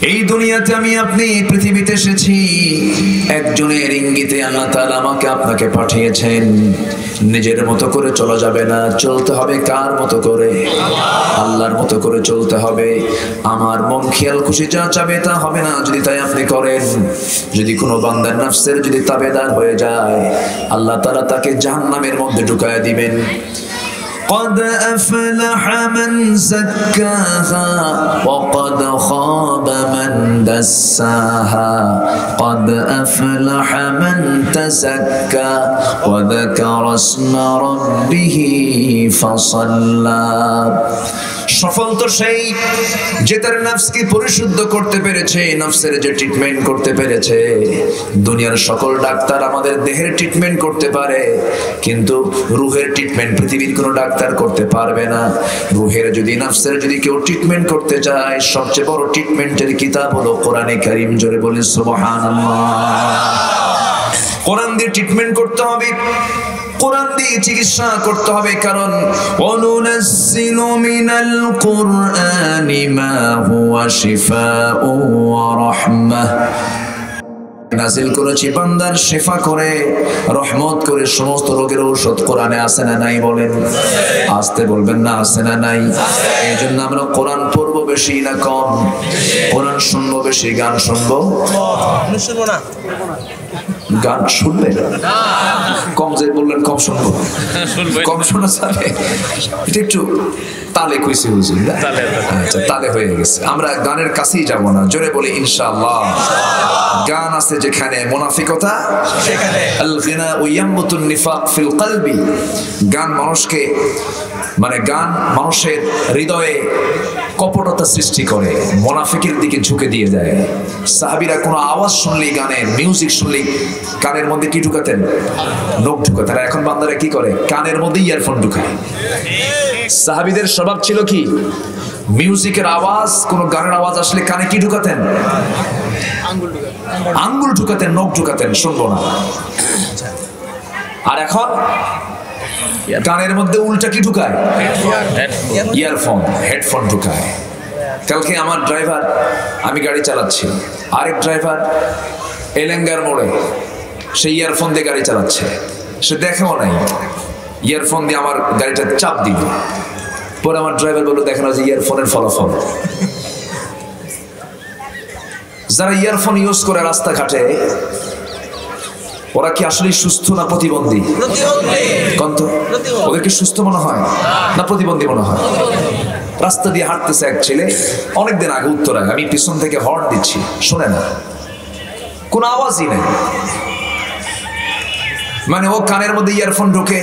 এই দুনিয়াতে আমি আপনি পৃথিবীতে এসেছি একজনের ইঙ্গিতে। আল্লাহ তাআলা আমাকে আপনাকে পাঠিয়েছেন। নিজের মতো করে চলা যাবে না, চলতে হবে কার মতো করে? আল্লাহর মতো করে চলতে হবে। আমার মন খেয়াল খুশি যা চাবে তা হবে না যদি তাই আপনি করেন। যদি কোনো বান্দার নফসের যদি তাবেদার হয়ে যায়, আল্লাহ তাআলা তাকে জাহান্নামের মধ্যে ঢুকায়া দিবেন। قد أفلح من زكاها وقد خاب من دساها قد أفلح من تزكى وذكر اسم ربه فصلى সফল তো সেই যে তার নফসকে পরিশুদ্ধ করতে পেরেছে, নফসের যে ট্রিটমেন্ট করতে পেরেছে। দুনিয়ার সকল ডাক্তার আমাদের দেহের ট্রিটমেন্ট করতে পারে, কিন্তু রুহের ট্রিটমেন্ট পৃথিবীর কোনো ডাক্তার করতে পারবে না। রুহের যদি নফসের যদি কেউ ট্রিটমেন্ট করতে চায়, সবচেয়ে বড় ট্রিটমেন্টের কিতাব হলো কোরআনে কারীম। জোরে বলি সুবহানাল্লাহ। কোরআন দিয়ে ট্রিটমেন্ট করতে হবে, কোরআন দিয়ে চিকিৎসা করতে হবে। কারণ অনুনাজ্জিলু মিনাল কুরআনি মা হুয়া শিফাউ ওয়া রাহমাহ, নাজিল করেছি বান্দার শিফা করে, রহমত করে। সমস্ত রোগের ঔষধ কোরআনে আছে না নাই? বলেন, আসতে বলবেন না, আছে না নাই? এই জন্য আমরা কোরআন পড়বো বেশি না কম? কোরআন শুনবো বেশি, গান শুনবো না? গান শুনবে কম, যে বললেন কম শুনবো, কম শোনা যাবে। এটা একটু তালে কইছি হুজুর, আচ্ছা তালে হয়ে গেছে। আমরা গানের কাছেই যাব না। জোরে বলি ইনশাআল্লাহ। গান আছে যেখানে মুনাফিকতা সেখানে, আল গিনা ইয়ামবুতুন নিফাক ফিল কলবি। গান মানুষকে গান মানুষের হৃদয়ে কপটতা সৃষ্টি করে, মুনাফিকের দিকে ঝুঁকে দিয়ে দেয়। সাহাবীরা কোনো আওয়াজ শুনলেই, গানের মিউজিক শুনলেই কানের মধ্যে কি ঢুকাতেন? নখ ঢুকাতেন। আর এখন বান্দারা কি করে? কানের মধ্যে ইয়ারফোন ঢুকায়। সাহাবীদের স্বভাব ছিল কি? মিউজিকের আওয়াজ, কোন গানের আওয়াজ আসলে কানে কি ঢুকাতেন? আঙ্গুল ঢুকাতেন, নখ ঢুকাতেন, শুনবো না। আর এখন কানের মধ্যে উল্টা কি ঢুকায়? ইয়ারফোন, হেডফোন ঢুকায়। কালকে আমার ড্রাইভার, আমি গাড়ি চালাচ্ছি, আরেক ড্রাইভার এলেঙ্গার মোড়ে সে ইয়ারফোন দিয়ে গাড়ি চালাচ্ছে। সে দেখেও নাই, ইয়ারফোন দিয়ে আমার গাড়িটা চাপ দিল। পরে আমার ড্রাইভার বললো, দেখেন যে ইয়ারফোনের ফলাফল। যারা ইয়ারফোন ইউজ করে রাস্তাঘাটে, ওরা কি আসলে সুস্থ না প্রতিবন্ধী? ওদেরকে সুস্থ মনে হয় না প্রতিবন্ধী মনে হয়? রাস্তা দিয়ে হাঁটতেছে এক ছেলে, অনেকদিন আগে, উত্তরায়, আমি পিছন থেকে হর্ন দিচ্ছি, শোনে না, কোনো আওয়াজই নেই। ও কানের মধ্যে ইয়ারফোন ঢুকে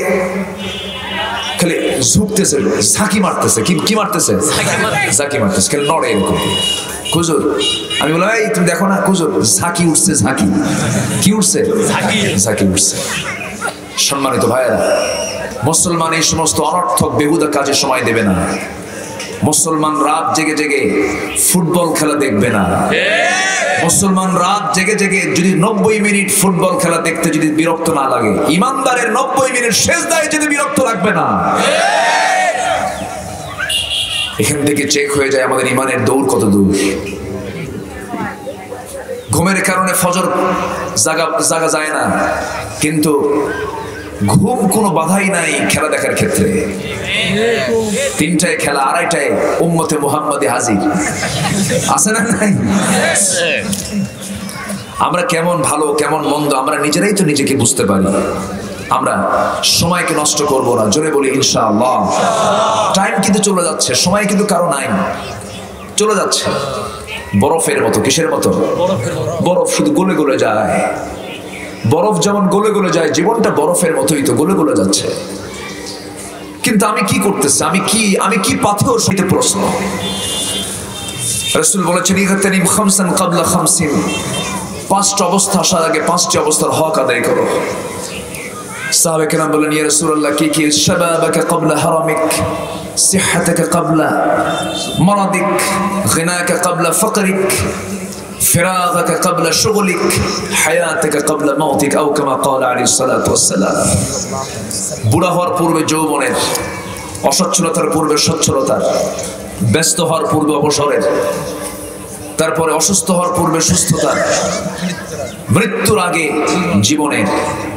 খালি ঝুঁকতেছে, ঝাঁকি মারতেছে। কি মারতেছে? ঝাঁকি মারতেছে, খালি নড়ে এরকম। হুজুর, আমি বললাম, এই তুমি দেখো না হুজুর, ঝাঁকি উঠছে। ঝাঁকি কি উঠছে? ঝাঁকি উঠছে। সম্মানিত ভাইয়েরা, মুসলমান এই সমস্ত অনর্থক বেহুদা কাজে সময় দেবে না। মুসলমান রাত জেগে জেগে ফুটবল খেলা দেখবে না। মুসলমান রাত জেগে জেগে যদি 90 মিনিট ফুটবল খেলা দেখতে যদি বিরক্ত না লাগে, ইমানদারের 90 মিনিট সেজদায় যদি বিরক্ত লাগবে না। এখান থেকে চেক হয়ে যায় আমাদের ইমানের দৌড় কত দূর। ঘুমের কারণে ফজর জাগা যায় না, কিন্তু ঘুম কোনো বাধাই নাই খেলা দেখার ক্ষেত্রে। 3টায় খেলা, 2:30টায় উম্মতে মুহাম্মাদি হাজির, আছে না নাই? আমরা কেমন ভালো কেমন মন্দ আমরা নিজেরাই তো নিজেকে বুঝতে পারি। আমরা সময়কে নষ্ট করব না। জোরে বলি ইনশাআল্লাহ। টাইম কিন্তু চলে যাচ্ছে, সময় কিন্তু কারো নাই, চলে যাচ্ছে বরফের মতো। কিসের মতো? বরফ শুধু গলে গলে যায়। বরফ যেমন গলে গলে যায়, জীবনটা বরফের মতোই তো গলে গলে যাচ্ছে। কিন্তু আমি কি করতেছি? আমি কি পাথেও সেটা প্রশ্ন। রাসূল বলেছেন, ইগতানিম খামসান ক্বাবলা খামসিন, 5টা অবস্থা আসার আগে 5টি অবস্থার হক আদায় করো। সাহাবে কেরাম বলেন, ইয়া রাসূলুল্লাহ, কি কি? শাবাবাকা ক্বাবলা হারামিক, সিহহাতাকা ক্বাবলা মারাদিক, গিনাকা ক্বাবলা ফাকরিক, ফিরাগাকা ক্বাবলা শুগলিক, হায়াতাকা ক্বাবলা মাউতিক, আও কামা ক্বালা আলাইহিস সালাতু ওয়াস সালাম। বুড়া হওয়ার পূর্বে যৌবনের, অসচ্ছলতার পূর্বে সচ্ছলতার, ব্যস্ত হওয়ার পূর্বে অবসরের, তারপরে অসুস্থ হওয়ার পূর্বে সুস্থতা, মৃত্যুর আগে জীবনের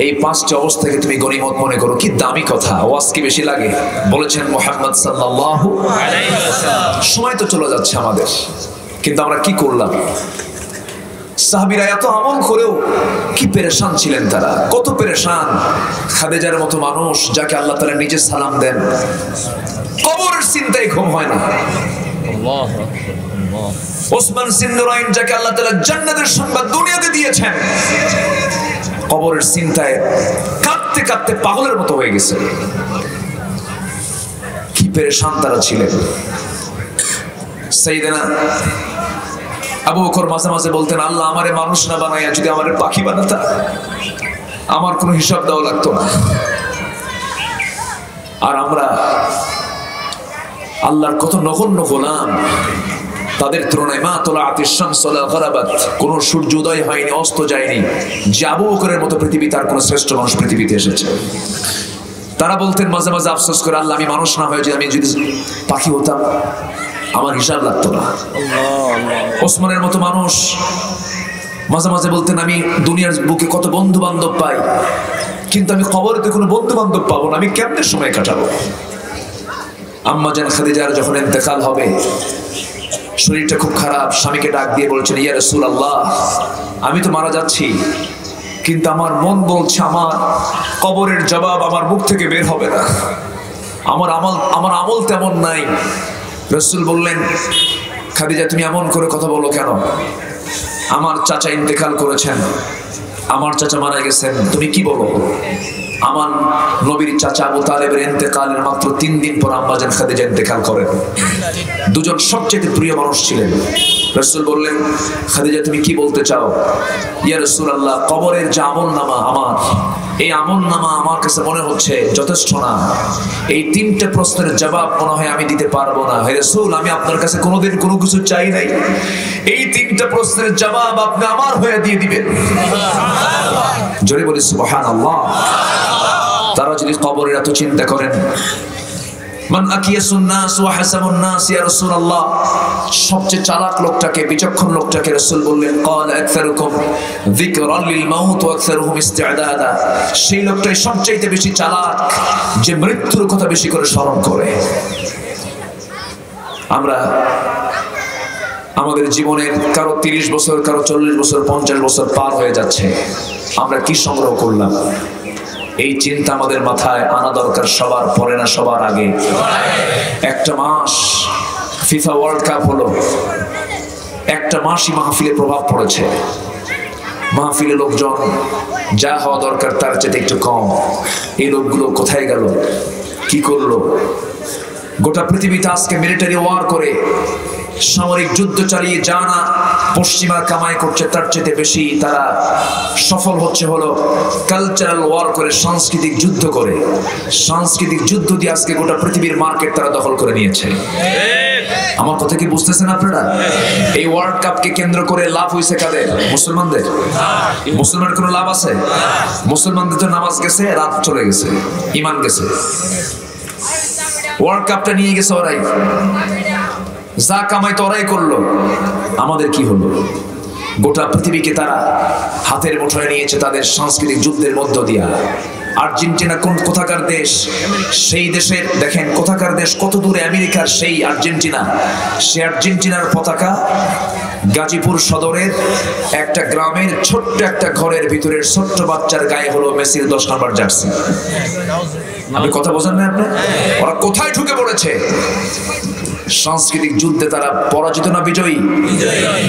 এই 5টি অবস্থাকে তুমি গনিমত মনে করো। কি দামি কথা, ওয়াজ কি বেশি লাগে? বলেছেন মুহাম্মদ সাল্লাল্লাহু আলাইহি ওয়াসাল্লাম। সময় তো চলে যাচ্ছে আমাদের, কিন্তু আমরা কি করলাম? সাহাবীরা এত আমল করেও কি পেরেশান ছিলেন তারা, কত পেরেশান। খাদিজার মতো মানুষ যাকে আল্লাহ তাআলা নিজে সালাম দেন, কবরের চিন্তায় ঘুম হয় না। ওসমান সিন্নুরাইন যাকে আল্লাহ তাআলা জান্নাতের সংবাদ দুনিয়াতে দিয়েছেন, কবরের চিন্তায় কাঁদতে কাঁদতে পাগলের মতো হয়ে গেছে। কি পেরেশান তারা ছিলেন। সাইয়েদনা আবু বকর মাঝে মাঝে বলতেন, আল্লাহ আমারে মানুষ না বানাইয়া যদি আমারে পাখি বানাতা, আমার কোনো হিসাব দেওয়া লাগতো না। আর আমরা আল্লাহর কত নগণ্য গোলাম, তাদের তুলনায় মা তোলাআতিশ শামসু ওয়ালা গারাবাত, কোন সূর্য উদয় হয়নি, অস্ত যায়নি, যে আবু বকরের মতো পৃথিবী তার কোন শ্রেষ্ঠ মানুষ পৃথিবীতে এসেছে। তারা বলতেন মাঝে মাঝে আফসোস করে, আল্লাহ আমি মানুষ না হয়ে আমি যদি পাখি হতাম আমার হিসাব লাগতো না। ওসমানের মতো মানুষ মাঝে মাঝে বলতেন, আমি দুনিয়ার বুকে কত বন্ধু বান্ধব পাই, কিন্তু আমি কবরেতে কোনো বন্ধু বান্ধব পাবো না, আমি কেমনে সময় কাটাবো? আম্মা জান খাদিজার যখন ইন্তেকাল হবে, শরীরটা খুব খারাপ, স্বামীকে ডাক দিয়ে বলছেন, ইয়া রাসূলুল্লাহ আমি তো মারা যাচ্ছি, কিন্তু আমার মন বলছে আমার কবরের জবাব আমার মুখ থেকে বের হবে না, আমার আমল তেমন নাই। রাসূল বললেন, খাদিজা তুমি এমন করে কথা বলো কেন? আমার চাচা ইন্তেকাল করেছেন, আমার চাচা মারা গেছেন, তুমি কি বলো? আমার নবীর চাচা আবু তালেবের ইন্তেকালের মাত্র 3 দিন পর আম্মা জান খাদিজা ইন্তেকাল করেন। দুজন সবচেয়ে প্রিয় মানুষ ছিলেন। রাসূল বললেন, খাদিজা তুমি কি বলতে চাও? ইয়া রাসূলুল্লাহ কবরের যে আমলনামা আমার, এই আমলনামা আমার কাছে মনে হচ্ছে যথেষ্ট না, এই 3টে প্রশ্নের জবাব মনে হয় আমি দিতে পারবো না। হে রাসূল আমি আপনার কাছে কোনোদিন কোনো কিছু চাই নাই, এই 3টে প্রশ্নের জবাব আপনি আমার হয়ে দিয়ে দিবেন। জোরে বলি সুবহানাল্লাহ। তারা যদি কবরের এত চিন্তা করেন, মান আকিয়াসুন নাস ওয়া হাসাবুন নাস ইয়া রাসূলুল্লাহ, সবচেয়ে চালাক লোকটাকে, বিচক্ষণ লোকটাকে রাসূল বললেন, ক্বালা আকসারুকুম যিকরান লিল মাউত ওয়া আকসারুহুম ইস্তি'দাদা, সেই লোকটাই সবচেয়ে বেশি চালাক যে মৃত্যুর কথা বেশি করে স্মরণ করে। আমরা আমাদের জীবনের কারো 30 বছর, কারো 40 বছর, 50 বছর পার হয়ে যাচ্ছে, আমরা কি সংগ্রহ করলাম? এই চিন্তা আমাদের মাথায় আনা দরকার সবার, পরে না সবার আগে। একটা মাস ফিফা ওয়ার্ল্ড কাপ হলো, একটা মাসই মাহফিলে প্রভাব পড়েছে। মাহফিলে লোকজন যা হওয়া দরকার তার চেয়ে একটু কম। এই লোকগুলো কোথায় গেল, কি করলো? গোটা পৃথিবীতে আজকে মিলিটারি ওয়ার করে, সামরিক যুদ্ধ চালিয়ে যা না পশ্চিমা কামাই করছে তার চেয়ে বেশি তারা সফল হচ্ছে হলো কালচারাল ওয়ার করে, সাংস্কৃতিক যুদ্ধ করে। সাংস্কৃতিক যুদ্ধ দিয়ে আজকে গোটা পৃথিবীর মার্কেট তারা দখল করে নিয়েছে। আমার কথা কি বুঝতেছেন আপনারা? এই ওয়ার্ল্ড কাপকে কেন্দ্র করে লাভ হয়েছে কাদের? মুসলমানদের। মুসলমানের কোনো লাভ আছে? মুসলমানদের তো নামাজ গেছে, রাত চলে গেছে, ঈমান গেছে। ওয়ার্ল্ড কাপটা নিয়ে গেছে ওরাই, যা কামাই তো ওরাই করলো। আমাদের কি হলো? গোটা পৃথিবীকে তারা হাতের মুঠোয় নিয়েছে তাদের সাংস্কৃতিক যুদ্ধের মধ্য দিয়া। আর্জেন্টিনা কোন কোথাকার দেশ? সেই দেশের দেখেন কোথাকার দেশ, কত দূরে আমেরিকার সেই আর্জেন্টিনা। সে আর্জেন্টিনার পতাকা গাজীপুর সদরের একটা গ্রামের ছোট্ট একটা ঘরের ভিতরের ছোট্ট বাচ্চার গায়ে হলো মেসির 10 নম্বর জার্সি। আপনি কথা বোঝেন না? আপনি ওরা কোথায় ঢুকে পড়েছে? সাংস্কৃতিক যুদ্ধে তারা পরাজিত না বিজয়ী?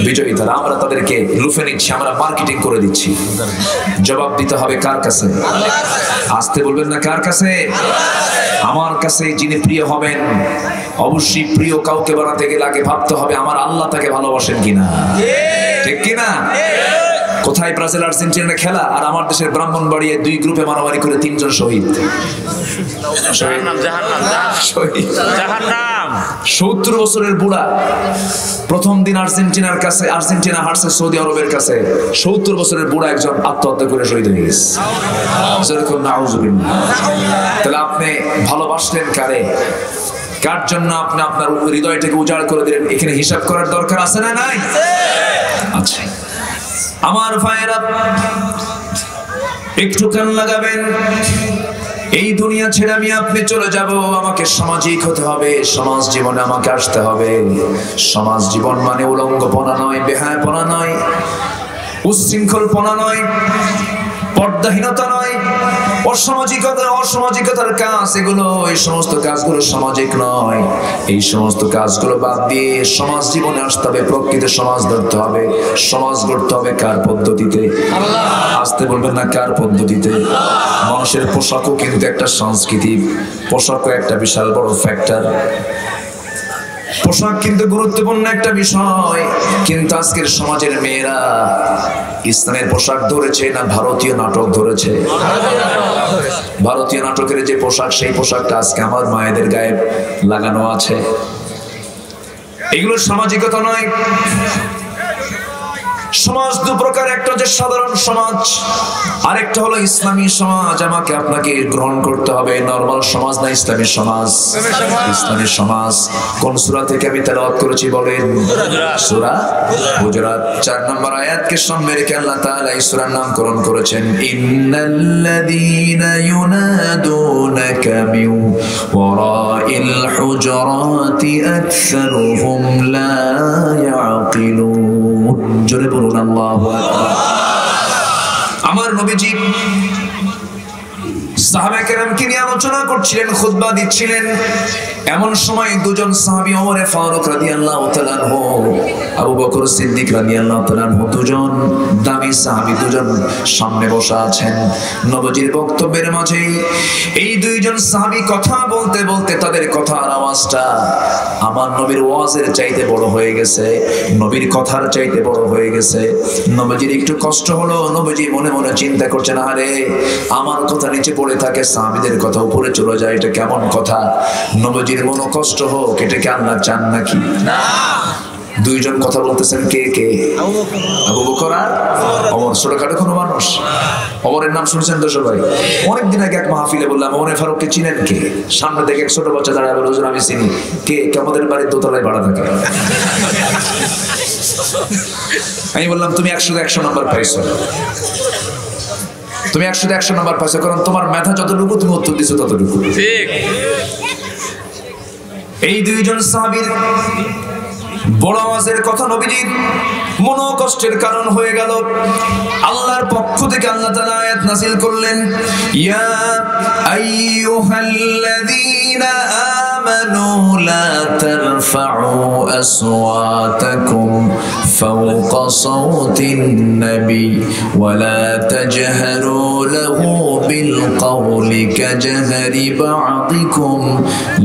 বিজয়ী তারা। আমরা তাদেরকে লুফে নিচ্ছি, আমরা মার্কেটিং করে দিচ্ছি। জবাব দিতে হবে কার কাছে? আসতে বলবেন না, কার কাছে? আমার কাছে। যিনি প্রিয় হবেন, অবশ্যই প্রিয় কাউকে বানাতে গেলে আগে ভাবতে হবে আমার আল্লাহ তাকে ভালোবাসেন কিনা, ঠিক কিনা? কোথায় ব্রাজিল আর্জেন্টিনার খেলা, আর আমার দেশের ব্রাহ্মণবাড়িয়ায় 2 গ্রুপে মারামারি করে 3 জন শহীদ। 70 বছরের বুড়া, প্রথম দিন আর্জেন্টিনার কাছে, আর্জেন্টিনা হারছে সৌদি আরবের কাছে, 70 বছরের বুড়া একজন আত্মহত্যা করে শহীদ হয়ে গেছে। তাহলে আপনি ভালোবাসলেন কারে? কার জন্য আপনি আপনার হৃদয়টাকে উজাড় করে দিলেন, এখানে হিসাব করার দরকার আছে না নাই? আছে। আমার ভাইরা একটু কান লাগাবেন, এই দুনিয়া ছেড়ে আমি আপনি চলে যাব, আমাকে সামাজিক হতে হবে, সমাজ জীবনে আমাকে আসতে হবে। সমাজ জীবন মানে উলঙ্গপনা নয়, বেহায়াপনা নয়, উচ্ছৃঙ্খলপনা নয়, পর্দাহীনতা নয়, অসামাজিকতার কাজ এগুলো, এই সমস্ত কাজগুলো সামাজিক নয়। এই সমস্ত কাজগুলো বাদ দিয়ে সমাজ জীবনে আসতে হবে, প্রকৃত সমাজ ধরতে হবে। সমাজ গড়তে হবে কার পদ্ধতিতে? আসতে বলবেন না, কার পদ্ধতিতে? মানুষের পোশাকও কিন্তু একটা সংস্কৃতি, পোশাকও একটা বিশাল বড় ফ্যাক্টর। পোশাক কিন্তু গুরুত্বপূর্ণ একটা বিষয়, কিন্তু আজকের সমাজের মেয়েরা ইসলামের পোশাক ধরেছে না ভারতীয় নাটক ধরেছে? ভারতীয় নাটকের যে পোশাক, সেই পোশাকটা আজকে আমার মায়েদের গায়ে লাগানো আছে। এগুলো সামাজিকতা নয়। সমাজ দু প্রকার, একটা হচ্ছে সাধারণ সমাজ, আরেকটা হলো ইসলামী সমাজ। আমাকে আপনাকে গ্রহণ করতে হবে নরমাল সমাজ না ইসলামী সমাজ? ইসলামী সমাজ। কোন সূরা থেকে আমি তেলাওয়াত করেছি বলেন? সূরা হুজুরাত 4 নম্বর আয়াতকে সামনে রেখে আল্লাহ তাআলা এই সূরার নামকরণ করেছেন, ইন্নাল্লাযীনা ইউনাদুনাকা মিন ওয়ারাইল হুজুরাতি আকসারুহুম লা ইয়াকিলুন। জোরে বলুন আল্লাহু আকবার। আমার নবীজি সাহাবায়ে কেরামকে নিয়ে আলোচনা করছিলেন, খুতবা দিচ্ছিলেন। এমন সময় দুজন সাহাবী, ওমর ফারুক রাদিয়াল্লাহু তাআলা আনহু, আবু বকর সিদ্দিক রাদিয়াল্লাহু তাআলা আনহু, দুজন দামি সাহাবী, দুজন সামনে বসা আছেন। নবীজির বক্তব্যের মাঝেই এই দুইজন সাহাবী কথা বলতে বলতে তাদের কথার আওয়াজটা আমার নবীর ওয়াজের চাইতে বড় হয়ে গেছে, নবীর কথার চাইতে বড় হয়ে গেছে। নবীজির একটু কষ্ট হলো। নবীজি মনে মনে চিন্তা করছেন, আরে আমার কথা নিচে পড়ে থাকে, সাহাবীদের কথা উপরে চলে যায়, এটা কেমন কথা? নবীজির মনে কষ্ট হোক, এটা কি আল্লাহ চান নাকি? না। দুইজন কথা বলতেছেন, কে কে? আবু বকর আর ওমর। ছোটখাটো কোনো মানুষ? ওমরের নাম শুনছেন তো সবাই? অনেকদিন আগে এক মাহফিলে বললাম, ওমর ফারুককে চিনেন কে? সামনে থেকে এক ছোট বাচ্চা দাঁড়ায় বলে, হুজুর আমি চিনি। কে? আমাদের বাড়ির দোতলায় ভাড়া থাকে। আমি বললাম, তুমি 100 নম্বর পাইছো, তুমি 100 নম্বর পাইছো, কারণ তোমার মেধা যতটুকু তুমি উত্তর দিছো ততটুকু। ঠিক। এই দুইজন সাহাবীর বড় আওয়াজের কথা নবীজির মনোকষ্টের কারণ হয়ে গেল। আল্লাহর পক্ষ থেকে আল্লাহ তাআলা আয়াত নাযিল করলেন, ইয়া আইয়ুহাল্লাযীনা আমানু লা তারফাউ আসওয়াতাকুম ফাওকা সাওতিন নবী ওয়া লা তাজহারু লাহু বিল কওলি কাজহারি বা'দিকুম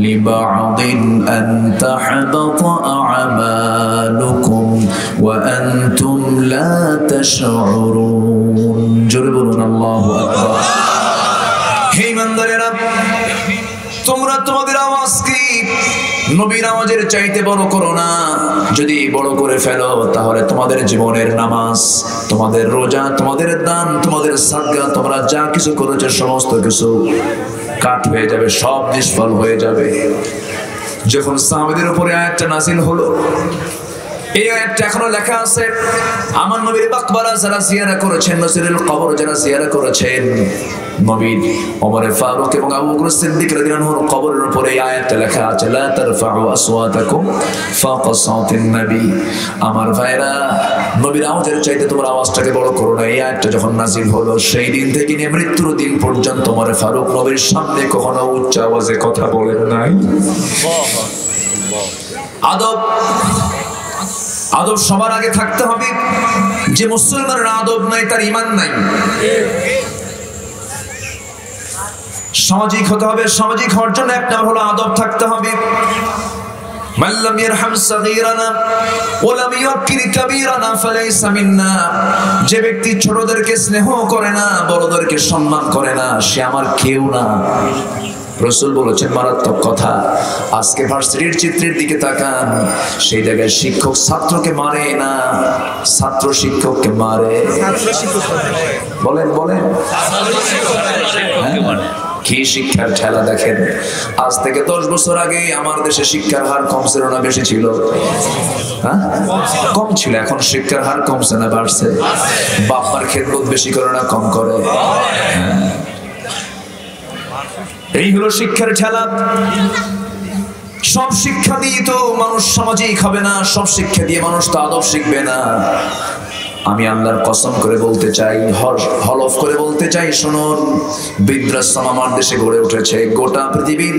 লিবা'দিন আন তাহবাতা আ'মালুকুম ওয়া আনতুম লা তাশউরুন। জোরে বলুন আল্লাহু আকবার। হে ইমানদারেরা, তোমরা তোমাদের আওয়াজকে নবীর আওয়াজের চাইতে বড় করো না। যদি বড় করে ফেলো তাহলে তোমাদের জীবনের নামাজ, তোমাদের রোজা, তোমাদের দান, তোমাদের সাদকা, তোমরা যা কিছু করেছো সমস্ত কিছু কাট হয়ে যাবে, সব নিষ্ফল হয়ে যাবে। যখন সাহাবীদের উপরে আয়াতটা নাযিল হলো, এই আয়াতটা এখনো লেখা আছে, আমার নবীর মাকবারা যারা জিয়ারা করেছেন, নজরুল কবর যারা জিয়ারা করেছেন, নবীর ওমর ফারুক এবং আবু বকর সিদ্দিক রাদিয়াল্লাহু আনহুর কবরের উপরে এই আয়াতটা লেখা আছে, লা তারফাউ আসওয়াতাকুম ফাওকা সাওতিন নবী। আমার ভাইরা, নবীর আওয়াজের চাইতে তোমরা আওয়াজটাকে বড় করো না। এই আয়াতটা যখন নাযিল হলো, সেই দিন থেকে নিয়ে মৃত্যুর দিন পর্যন্ত ওমর ফারুক নবীর সামনে কখনো উচ্চ আওয়াজে কথা বলেন নাই। আদব, আদব সবার আগে থাকতে হবে। যে মুসলমানের আদব নাই তার ঈমান নাই। সামাজিক হতে হবে, সামাজিক হওয়ার জন্য একটা হলো আদব থাকতে হবে। মান লাম ইয়ারহাম সাগীরানা ওয়া লাম ইউক্কির কাবীরানা ফালাইসা মিন্না। যে ব্যক্তি ছোটদেরকে স্নেহ করে না, বড়দেরকে সম্মান করে না, সে আমার কেউ না। রাসূল বলেছেন মারাত্মক কথা। আজকে ভার্সিটির চিত্রের দিকে তাকান, সেই জায়গায় শিক্ষক ছাত্রকে মারে না, ছাত্র শিক্ষককে মারে। বলেন বলেন, কি শিক্ষার ঠেলা দেখেন। আজ থেকে 10 বছর আগে আমার দেশে শিক্ষার হার কম ছিল না বেশি ছিল? হ্যাঁ, কম ছিল। এখন শিক্ষার হার কমছে না বাড়ছে? বাপ মার খেদমত বেশি করে না কম করে? এই হলো শিক্ষার ঠেলা। সব শিক্ষা দিয়ে তো মানুষ সামাজিক হবে না, সব শিক্ষা দিয়ে মানুষ তো আদব শিখবে না। আমি আল্লাহর কসম করে বলতে চাই, হলফ করে বলতে চাই, শুনুন, বৃদ্ধাশ্রম আমার দেশে গড়ে উঠেছে। গোটা পৃথিবীর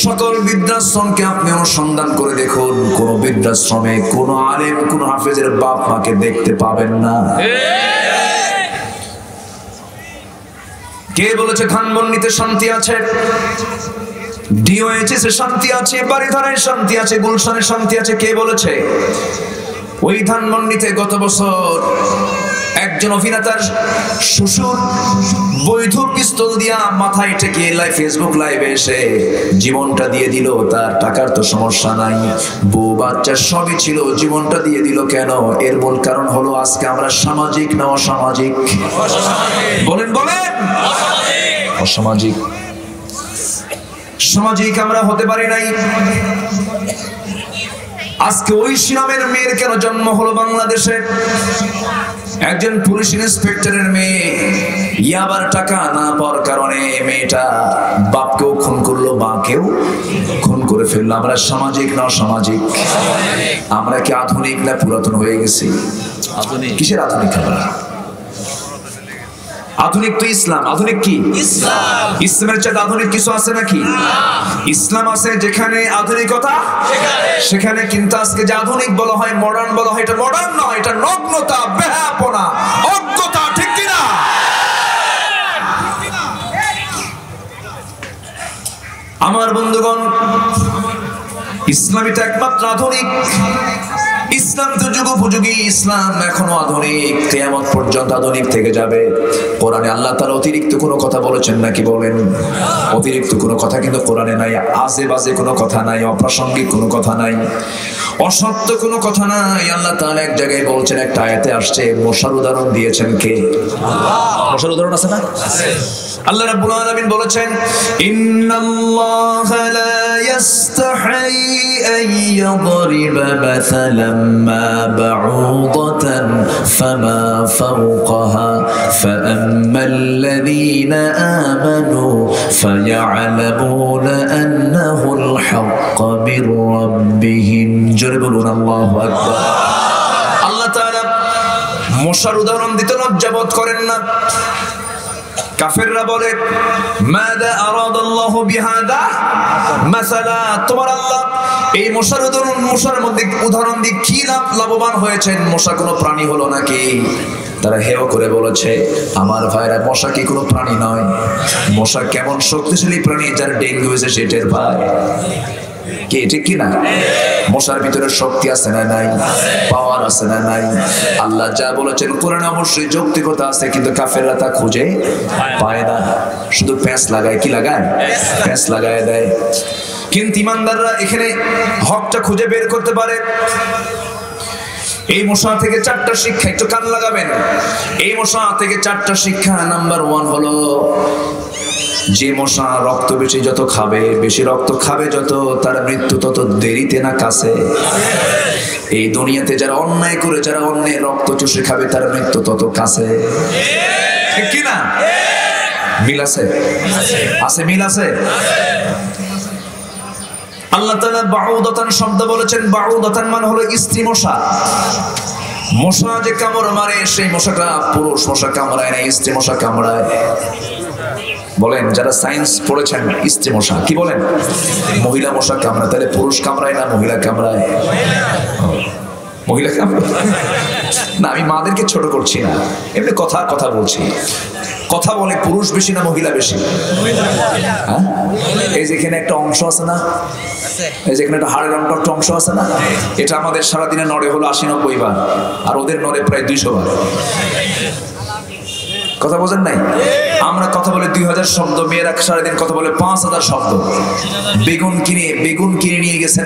সকল বৃদ্ধাশ্রমকে আপনি অনুসন্ধান করে দেখুন, কোন বৃদ্ধাশ্রমে কোন আলেম কোন হাফেজের বাপ মাকে দেখতে পাবেন না। কে বলেছে ধানমন্ডিতে শান্তি আছে, ডিওএইচএসে শান্তি আছে, বাড়িধারায় শান্তি আছে, গুলশানে শান্তি আছে? কে বলেছে? ওই ধানমন্ডিতে গত বছর একজন অভিনেতার শ্বশুর বৈধ পিস্তল দিয়া মাথায় ঠেকে ফেসবুক লাইভে এসে জীবনটা দিয়ে দিল। তার টাকার তো সমস্যা নাই, বউ বাচ্চা সবই ছিল, জীবনটা দিয়ে দিল কেন? এর মূল কারণ হলো আজকে আমরা সামাজিক না অসামাজিক? বলেন বলেন, অসামাজিক। সামাজিক আমরা হতে পারি নাই। আজকে ওই শিরামের মেয়ের কেন জন্ম হলো বাংলাদেশে? একজন পুলিশ ইন্সপেক্টরের মেয়ে ইয়াবার টাকা না পাওয়ার কারণে মেয়েটা বাপকেও খুন করলো, মাকেও খুন করে ফেললো। আমরা সামাজিক না অসামাজিক? আমরা কি আধুনিক না পুরাতন হয়ে গেছি? কিসের আধুনিক? আমরা আধুনিক তো ইসলাম। আধুনিক কি? ইসলাম। ইসলামের চেয়ে আধুনিক কিছু আছে নাকি? ইসলাম আছে যেখানে আধুনিকতা সেখানে, কিন্তু আজকে যে আধুনিক বলা হয়, মডার্ন বলা হয়, এটা মডার্ন নয়, এটা নগ্নতা, বেহায়াপনা, অজ্ঞতা। ঠিক কি না? আমার বন্ধুগণ, ইসলামীটা একমাত্র আধুনিক। ইসলাম তো যুগোপযোগী, ইসলাম এখনো আধুনিক, কিয়ামত পর্যন্ত আধুনিক থেকে যাবে। কোরআনে আল্লাহ তাআলা অতিরিক্ত কোনো কথা বলেছেন নাকি? বলেন। অতিরিক্ত কোনো কথা কিন্তু কোরআনে নাই। আজে বাজে কোনো কথা নাই, অপ্রাসঙ্গিক কোনো কথা নাই, অসত্য কোনো কথা নাই। আল্লাহ তাআলা এক জায়গায় বলছেন, একটা আয়াতে আসছে, মশার উদাহরণ দিয়েছেন কে? আল্লাহ। মশার উদাহরণ আছে না? আছে। আল্লাহ রাব্বুল আলামিন বলেছেন, ইন্নাল্লাহা লা ইয়াস্তাহি আন ইয়াদরিবা মাসালাম মা বাউদাতান ফামা ফাওকাহা ফাআম্মাল্লাযীনা আমানু ফায়া'লামুনা আন্নাহুল হাক্কু মির রাব্বিহিম। জোরে বলুন আল্লাহু আকবার। আল্লাহ তাআলা মশার উদাহরণ দিতে লজ্জাবোধ করেন না। কাফেররা বলে, মাযা আরাদাল্লাহু বিহাদা মাসালা, তোমার আল্লাহ এই মশার উদাহরণ, মশার মধ্যে উদাহরণ দিয়ে কি লাভবান হয়েছেন? মশা কোনো প্রাণী হলো নাকি? তারা হেয় করে বলেছে, আমার ভাইরা, মশা কি কোনো প্রাণী নয়? মশা কেমন শক্তিশালী প্রাণী, যার ডেঙ্গু হয়েছে সেটার ভাই। কি ঠিক কি না? মশার ভিতরে শক্তি আছে না নাই? পাওয়ার আছে না নাই? আল্লাহ যা বলেছেন কোরআনে অবশ্যই যৌক্তিকতা আছে, কিন্তু কাফেররা তা খুঁজে পায় না, শুধু প্যাঁচ লাগায়। কি লাগায়? প্যাঁচ লাগায় দেয়। কিন্তু ইমানদাররা এখানে হকটা খুঁজে বের করতে পারে। এই মশা থেকে 4টা শিক্ষা, একটু কান লাগাবেন। এই মশা থেকে 4টা শিক্ষা। নাম্বার 1 হলো, যে মশা রক্ত বেশি যত খাবে, বেশি রক্ত খাবে যত, তার মৃত্যু তত দেরিতে না কাছে। এই দুনিয়াতে যারা অন্যায় করে, যারা অন্যের রক্ত চুষে খাবে, তার মৃত্যু তত কাছে। ঠিক কি না? মিল আছে? আছে, মিল আছে। আল্লাহ তাআলা বাউদাতান শব্দ বলেছেন। বাউদাতান মানে হলো স্ত্রী মশা। মশা যে কামড় মারে, সেই মশাটা পুরুষ মশা কামড়ায় না, স্ত্রী মশা কামড়ায়। বলেন, যারা সায়েন্স পড়েছেন, স্ত্রী মশা কি বলেন? মহিলা মশা কামড়ায়। তাহলে পুরুষ কামড়ায় না মহিলা কামড়ায়? মহিলা কামড়ায় না। আমি মাদেরকে ছোট করছি না, এমনি কথা বলছি। কথা বলে পুরুষ বেশি না মহিলা বেশি? হ্যাঁ, এই যেখানে একটা অংশ আছে না, এই যেখানে একটা হাড়ের একটা অংশ আছে না, এটা আমাদের সারাদিনে নড়ে হলো 80-90 বার, আর ওদের নড়ে প্রায় 200 বার। কথা বোঝেন নাই? আমরা কথা বলে 2000 শব্দ, মেয়েরা সারাদিন কথা বলে 5000 শব্দ। বেগুন কিনে নিয়ে গেছেন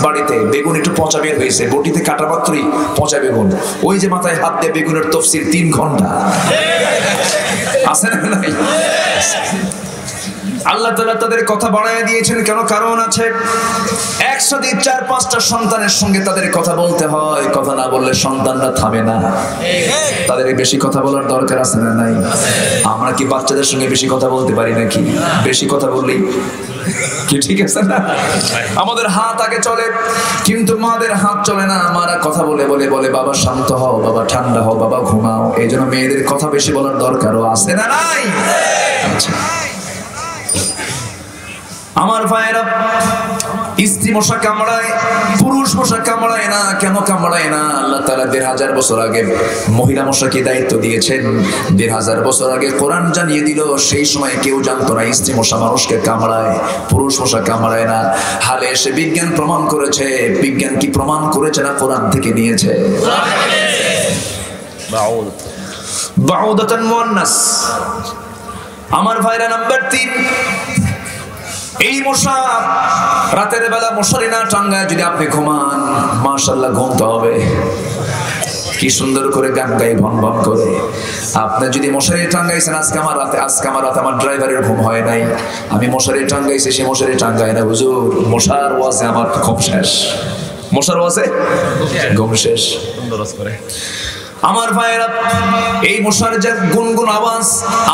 বাড়িতে, বেগুন একটু পচা বের হয়েছে, বটিতে কাটা মাত্রই পচা বেগুন। ওই যে মাথায় হাত দিয়ে বেগুনের তফসির 3 ঘন্টা আছে না নাই? আল্লাহ তাআলা তাদের কথা বাড়ায় দিয়েছেন কেন? কারণ আছে। একসাথে 4-5টা সন্তানের সঙ্গে তাদের কথা বলতে হয়, কথা না বললে সন্তানরা থামে না। তাদের বেশি কথা বলার দরকার আছে না নাই? আমরা কি বাচ্চাদের সঙ্গে বেশি কথা বলতে পারি নাকি? বেশি কথা বললেই কি ঠিক আছে না? আমাদের হাত আগে চলে, কিন্তু মাদের হাত চলে না। মারা কথা বলে বলে বলে বাবা শান্ত হও, বাবা ঠান্ডা হও, বাবা ঘুমাও। এই জন্য মেয়েদের কথা বেশি বলার দরকারও আছে না নাই? আচ্ছা আমার ভাইয়েরা, স্ত্রী মশা কামড়ায়, পুরুষ মশা কামড়ায় না। কেন কামড়ায় না? আল্লাহ তাআলা 1500 বছর আগে মহিলা মশাকে দায়িত্ব দিয়েছেন। 1500 বছর আগে কোরআন জানিয়ে দিল, সেই সময় কেউ জানতো না স্ত্রী মশা মানুষকে কামড়ায়, পুরুষ মশা কামড়ায় না। হালে এসে বিজ্ঞান প্রমাণ করেছে। বিজ্ঞান কি প্রমাণ করেছে না কোরআন থেকে নিয়েছে? বাউদাতান মুয়ান্নাস। আমার ভাইরা, নাম্বার 3, এই মশা রাতের বেলা মশারি না টাঙ্গায় যদি আপনি ঘুমান, মাশাআল্লাহ ঘুমতে হবে। কি সুন্দর করে গান গাই ভন ভন করে। আপনি যদি মশারি টাঙ্গাইছেন, আজকে আমার রাতে আমার ড্রাইভারের ঘুম হয় নাই, আমি মশারি টাঙ্গাইছি, সে মশারি টাঙ্গায় না। হুজুর, মশার ওয়াজে আমার ঘুম শেষ, মশার ওয়াজে ঘুম শেষ। আমার ভাইয়েরা, এই মশার যে গুনগুন আওয়াজ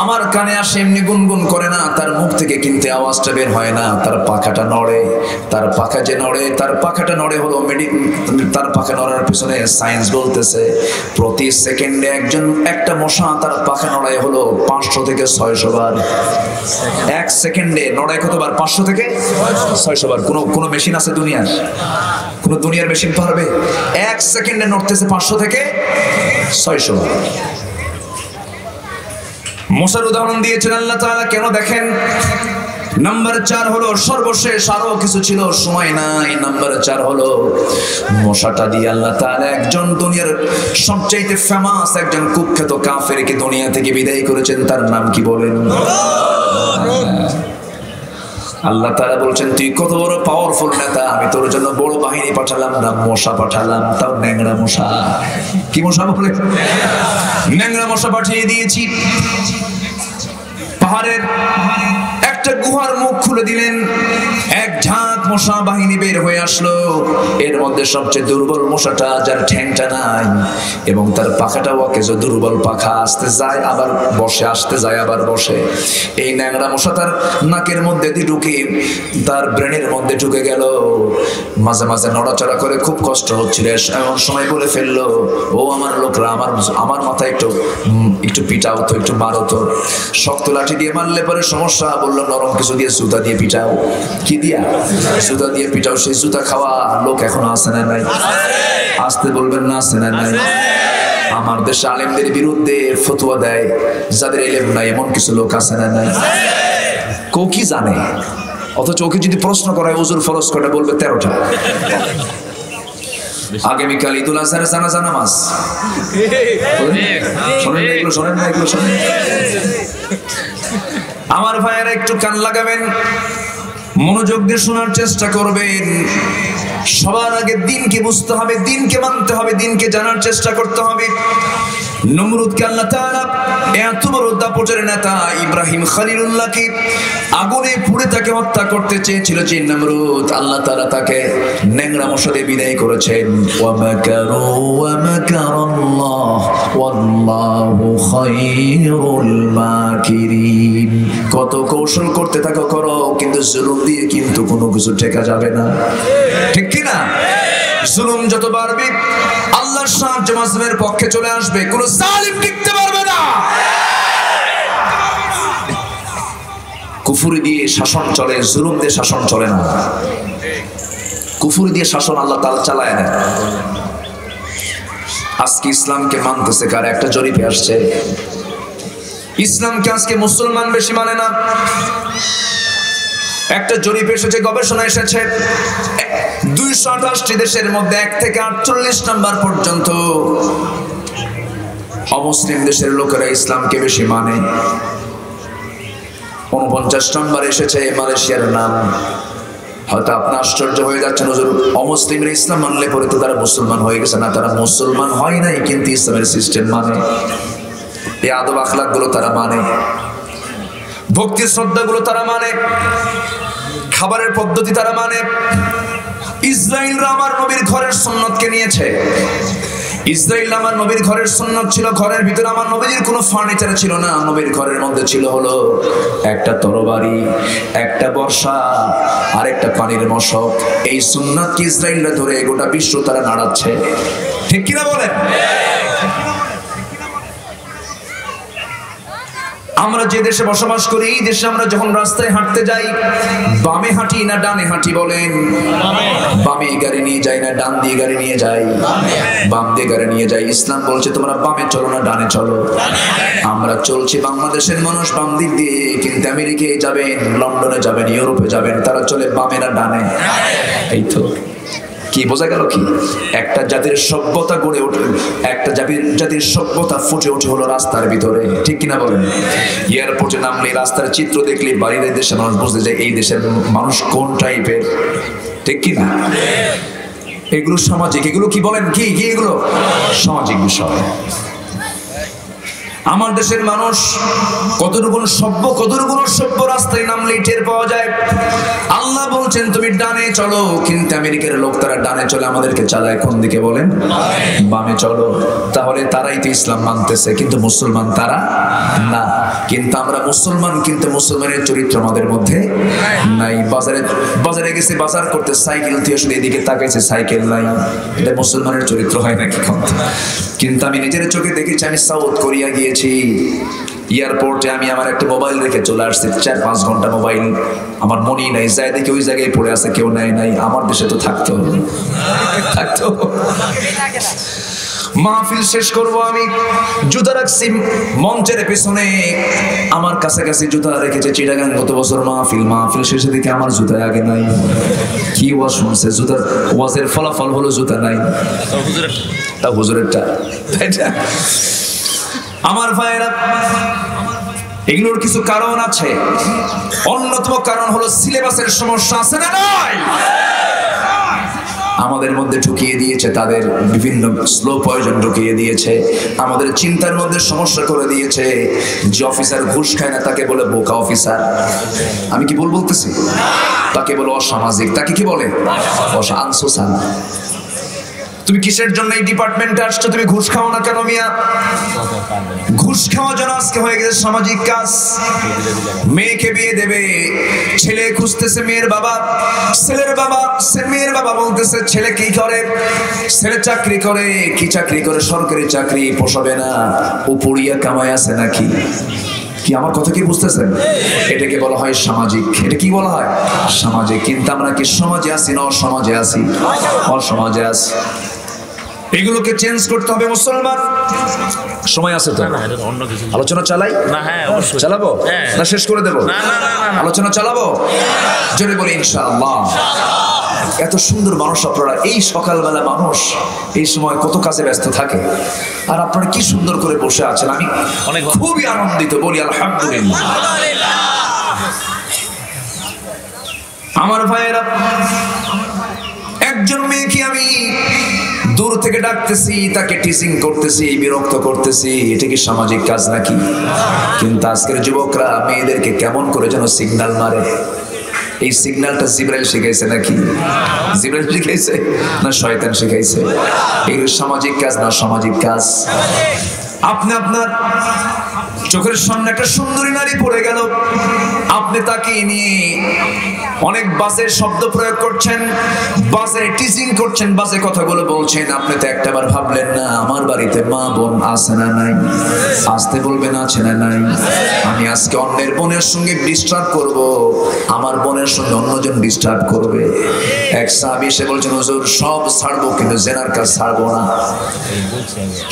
আমার কানে আসে, এমনি গুনগুন করে না, তার মুখ থেকে কিন্তু আওয়াজটা বের হয় না। তার পাখাটা নড়ে। তার পাখা যে নড়ে, তার পাখাটা নড়ে হলো তার পাখা নড়ার পিছনে সায়েন্স বলতেছে প্রতি সেকেন্ডে একটা মশা তার পাখা নড়ায় হলো 500 থেকে 600 বার। 1 সেকেন্ডে নড়ায় কতবার? 500 থেকে 600 বার। কোনো মেশিন আছে দুনিয়ার? কোনো দুনিয়ার মেশিন পারবে? 1 সেকেন্ডে নড়তেছে 500 থেকে 600 বার। মশার উদাহরণ দিয়েছেন আল্লাহ তাআলা। কেন দেখেন? নাম্বার 4 হলো সর্বশেষ, আরো কিছু ছিল, সময় নাই। নাম্বার 4 হলো মশাটা দিয়ে আল্লাহ তাআলা একজন দুনিয়ার সবচেয়ে ফেমাস একজন কুখ্যাত কাফেরকে দুনিয়া থেকে বিদায় করেছেন। তার নাম কি বলেন? আল্লাহ তাআলা বলছেন, তুই কত বড় পাওয়ারফুল নেতা, আমি তোর জন্য বড় বাহিনী পাঠালাম না, মশা পাঠালাম, তাও ন্যাংরা মশা। কি মশা বলে? ন্যাংরা মশা পাঠিয়ে দিয়েছি। পাহাড়ের একটা গুহার মুখ খুলে দিলেন, এক ঝাঁক মশা বাহিনী বের হয়ে আসলো। এর মধ্যে সবচেয়ে দুর্বল মশাটা, যার ঠ্যাংটা নাই এবং তার পাখাটাও অকেজো, দুর্বল পাখা, আসতে যায় আবার বসে, আসতে যায় আবার বসে। এই ন্যাংরা মশা তার নাকের মধ্যে দিয়ে ঢুকে তার ব্রেনের মধ্যে ঢুকে গেল। মাঝে মাঝে নড়াচড়া করে খুব কষ্ট হচ্ছিল। এমন সময় বলে ফেললো, ও আমার লোকরা, আমার মাথায় একটু পিটাও তো, একটু মারো তো। শক্ত লাঠি দিয়ে মারলে পরে সমস্যা। বললো নরম কিছু দিয়ে, জুতা দিয়ে পিটাও। কি দিয়া? জুতা দিয়ে পিটাও। সেই জুতা খাওয়া লোক এখনো আছে না নাই? আসতে বলবেন না, আছে না নাই? আমার দেশে আলেমদের বিরুদ্ধে ফতোয়া দেয় যাদের ইলম নাই, এমন কিছু লোক আছে না নাই? কেউ কি জানে? অথচ ওকে যদি প্রশ্ন করা হয় ওযুর ফরজ কয়টা, বলবে 13টা। আগামীকাল ঈদুল আজহার জানাজা নামাজ। শোনেন না এগুলো? শোনেন। আমার ভাইয়েরা, একটু কান লাগাবেন, মনোযোগ দিয়ে শোনার চেষ্টা করবেন। সবার আগে দিনকে বুঝতে হবে, দিনকে মানতে হবে, দিনকে জানার চেষ্টা করতে হবে। নমরুদকে আল্লাহ তাআলা এত বড় দাপটের নেতা ইব্রাহিম খলিলুল্লাহকে আগুনে পুড়ে তাকে হত্যা করতে চেয়েছিল যে নমরুদ, আল্লাহ তাআলা তাকে ন্যাংরা মশা দিয়ে বিদায় করেছেন। ওয়া মাকারু ওয়া মাকারাল্লাহ ওয়াল্লাহু খায়রুল মাকিরিন। কত কৌশল করতে থাকো করো, কিন্তু জুলুম দিয়ে কিন্তু কোনো কিছু ঠেকা যাবে না। ঠিক কি না? জুলুম যত বাড়বে আল্লাহর সাহায্য মাসুমের পক্ষে চলে আসবে, কোন জালিম টিকতে পারবে না। কুফরি দিয়ে শাসন চলে, জুলুম দিয়ে শাসন চলে না। কুফরি দিয়ে শাসন আল্লাহ তাআলা চালায় না। আজকে ইসলামকে মানতেছে কার? একটা জরিপে আসছে, ইসলামকে আজকে মুসলমান বেশি মানে না। একটা জরিপ এসেছে, গবেষণা এসেছে, 228টি দেশের মধ্যে 1 থেকে 48 নাম্বার পর্যন্ত অমুসলিম দেশের লোকেরা ইসলামকে বেশি মানে। 49 নাম্বার এসেছে মালয়েশিয়ার নাম। হয়তো আপনি আশ্চর্য হয়ে যাচ্ছেন, হুজুর অমুসলিমরা ইসলাম মানলে পরে তো তারা মুসলমান হয়ে গেছে। না, তারা মুসলমান হয় নাই, কিন্তু ইসলামের সিস্টেম মানে, এই আদব আখলাক গুলো তারা মানে। ভক্তি শ্রদ্ধাগুলো তারা মানে, খাবারের পদ্ধতি তারা মানে। ইসরাইলরা আমার নবীর ঘরের সুন্নতকে নিয়েছে। ইসরাইল আমার নবীর ঘরের সুন্নত ছিল, ঘরের ভিতরে আমার নবীর কোনো ফার্নিচার ছিল না। নবীর ঘরের মধ্যে ছিল হলো একটা তরবারি, একটা বর্ষা আর একটা পানির মশক। এই সুন্নতকে ইসরাইলরা ধরে গোটা বিশ্ব তারা নাড়াচ্ছে, ঠিক কিনা বলেন? আমরা যে দেশে বসবাস করি, এই দেশে আমরা যখন রাস্তায় হাঁটতে যাই, বামে হাঁটি না ডানে হাঁটি বলেন? বামে গাড়ি নিয়ে যাই না ডান দিয়ে গাড়ি নিয়ে যাই? বাম দিয়ে গাড়ি নিয়ে যাই। ইসলাম বলছে তোমরা বামে চলো না ডানে চলো। আমরা চলছি, বাংলাদেশের মানুষ বাম দিক দিয়ে, কিন্তু আমেরিকায় যাবেন, লন্ডনে যাবেন, ইউরোপে যাবেন, তারা চলে বামে না ডানে। এই তো কি বোঝা গেল? কি একটা জাতির সভ্যতা গড়ে ওঠে, একটা জাতির সভ্যতা ফুটে ওঠে হলো রাস্তার ভিতরে, ঠিক কিনা বলেন? এয়ারপোর্টে নামলে, রাস্তার চিত্র দেখলে বাইরের দেশের মানুষ বুঝতে যায় এই দেশের মানুষ কোন টাইপের, ঠিক কিনা? এগুলো সামাজিক, এগুলো কি বলেন, কি কি এগুলো সামাজিক বিষয়। আমার দেশের মানুষ কতটুকু সভ্য, কতটুকু সভ্য রাস্তায় নামলেই টের পাওয়া যায়। আল্লাহ বলছেন তুমি ডানে চলো, কিন্তু আমেরিকার লোক তারা ডানে চলে, আমাদেরকে চালায় কোন দিকে বলেন? বামে চলো। তাহলে তারাই তো ইসলাম মানতেছে, কিন্তু মুসলমান তারা না। কিন্তু আমরা মুসলমান, কিন্তু মুসলমানের চরিত্র আমাদের মধ্যে নাই। বাজারে গেছে বাজার করতে, সাইকেল দিয়ে শুধু এদিকে তাকাইছে, সাইকেল নাই। এটা মুসলমানের চরিত্র হয় নাকি? কিন্তু আমি নিজের চোখে দেখেছি, আমি সাউথ কোরিয়া গিয়েছি, এয়ারপোর্টে আমি আমার একটা মোবাইল রেখে চলে আসছি। 4-5 ঘন্টা মোবাইল আমার মনেই নাই, যাই দেখি ওই জায়গায় পড়ে আছে, কেউ নাই। আমার দেশে তো থাকতো। মাহফিল শেষ করবো, আমি জুতা রাখছি মঞ্চের পেছনে, আমার কাছাকাছি জুতা রেখেছে। চিটাগাং গত বছর মাহফিল শেষে দিকে আমার জুতা আগে নাই। কি ওয়াজ শুনছে, জুতার ওয়াজের ফলাফল হলো জুতা নাই, তা হুজুরেরটা। আমার ভাইয়েরা, এগুলোর কিছু কারণ আছে। অন্যতম কারণ হলো সিলেবাসের সমস্যা, আছে না নাই? আমাদের মধ্যে ঢুকিয়ে দিয়েছে, তাদের বিভিন্ন স্লো পয়জন ঢুকিয়ে দিয়েছে, আমাদের চিন্তার মধ্যে সমস্যা করে দিয়েছে। যে অফিসার ঘুষ খায় না তাকে বলে বোকা অফিসার। আমি কি বলতেছি? তাকে বলে অসামাজিক। তাকে কি বলে? আনসোশাল। তুমি কিসের জন্য এই ডিপার্টমেন্টে আসছো? তুমি ঘুষ খাও না কেন মিয়া? ঘুষ খাওয়া যেন আজকে হয়ে গেছে সামাজিক কাজ। মেয়েকে বিয়ে দেবে, ছেলে খুঁজতেছে মেয়ের বাবা, মেয়ের বাবা বলতেছে ছেলে কি করে? ছেলে চাকরি করে। কি চাকরি করে? সরকারি চাকরি। পোষাবে না, উপরিয়া কামাই আছে নাকি? কি আমার কথা কি বুঝতেছেন? এটাকে বলা হয় সামাজিক। এটা কি বলা হয়? সামাজিক। কিন্তু আমরা কি সমাজে আছি না অসমাজে আছি? অসমাজে আছি। এগুলোকে চেঞ্জ করতে হবে মুসলমান। সময় আছে তো? আলোচনা চালাই না? হ্যাঁ অবশ্যই চালাবো। না শেষ করে দেব? আলোচনা চালাবো, জোরে বলি ইনশাআল্লাহ। এত সুন্দর মানুষ আপনারা, এই সকালবেলা মানুষ এই সময় কত কাজে ব্যস্ত থাকে, আর আপনারা কি সুন্দর করে বসে আছেন। আমি খুবই আনন্দিত, বলি আলহামদুলিল্লাহ। আমার ভাইয়েরা, একজন মেয়েকে আমি দূর থেকে ডাকতেছি, তাকে টিচিং করতেছি, বিরক্ত করতেছি, এটা কি সামাজিক কাজ নাকি? কিন্তু আজকের যুবকরা মেয়েদেরকে কেমন করে যেন সিগন্যাল মারে। এই সিগন্যালটা জিবরাইল শিখাইছে নাকি? জিবরাইল শিখাইছে না শয়তান শিখাইছে? এগুলো সামাজিক কাজ না সামাজিক কাজ? আপনি আপনার চোখের সামনে একটা সুন্দরী নারী পড়ে গেল, আপনি তাকে নিয়ে অনেক বাজে শব্দ প্রয়োগ করছেন, বাজে টিচিং করছেন, বাজে কথাগুলো বলছেন। আপনি তো একটাবার ভাবলেন না আমার বাড়িতে মা বোন আছে না নাই? আসতে বলবেন আছে না নাই? আমি আজকে অন্যের বোনের সঙ্গে ডিস্টার্ব করব, আমার বোনের সঙ্গে অন্যজন ডিস্টার্ব করবে। এক সাহাবী এসে বলছেন হুজুর সব ছাড়বো কিন্তু জেনার কাজ ছাড়বো না,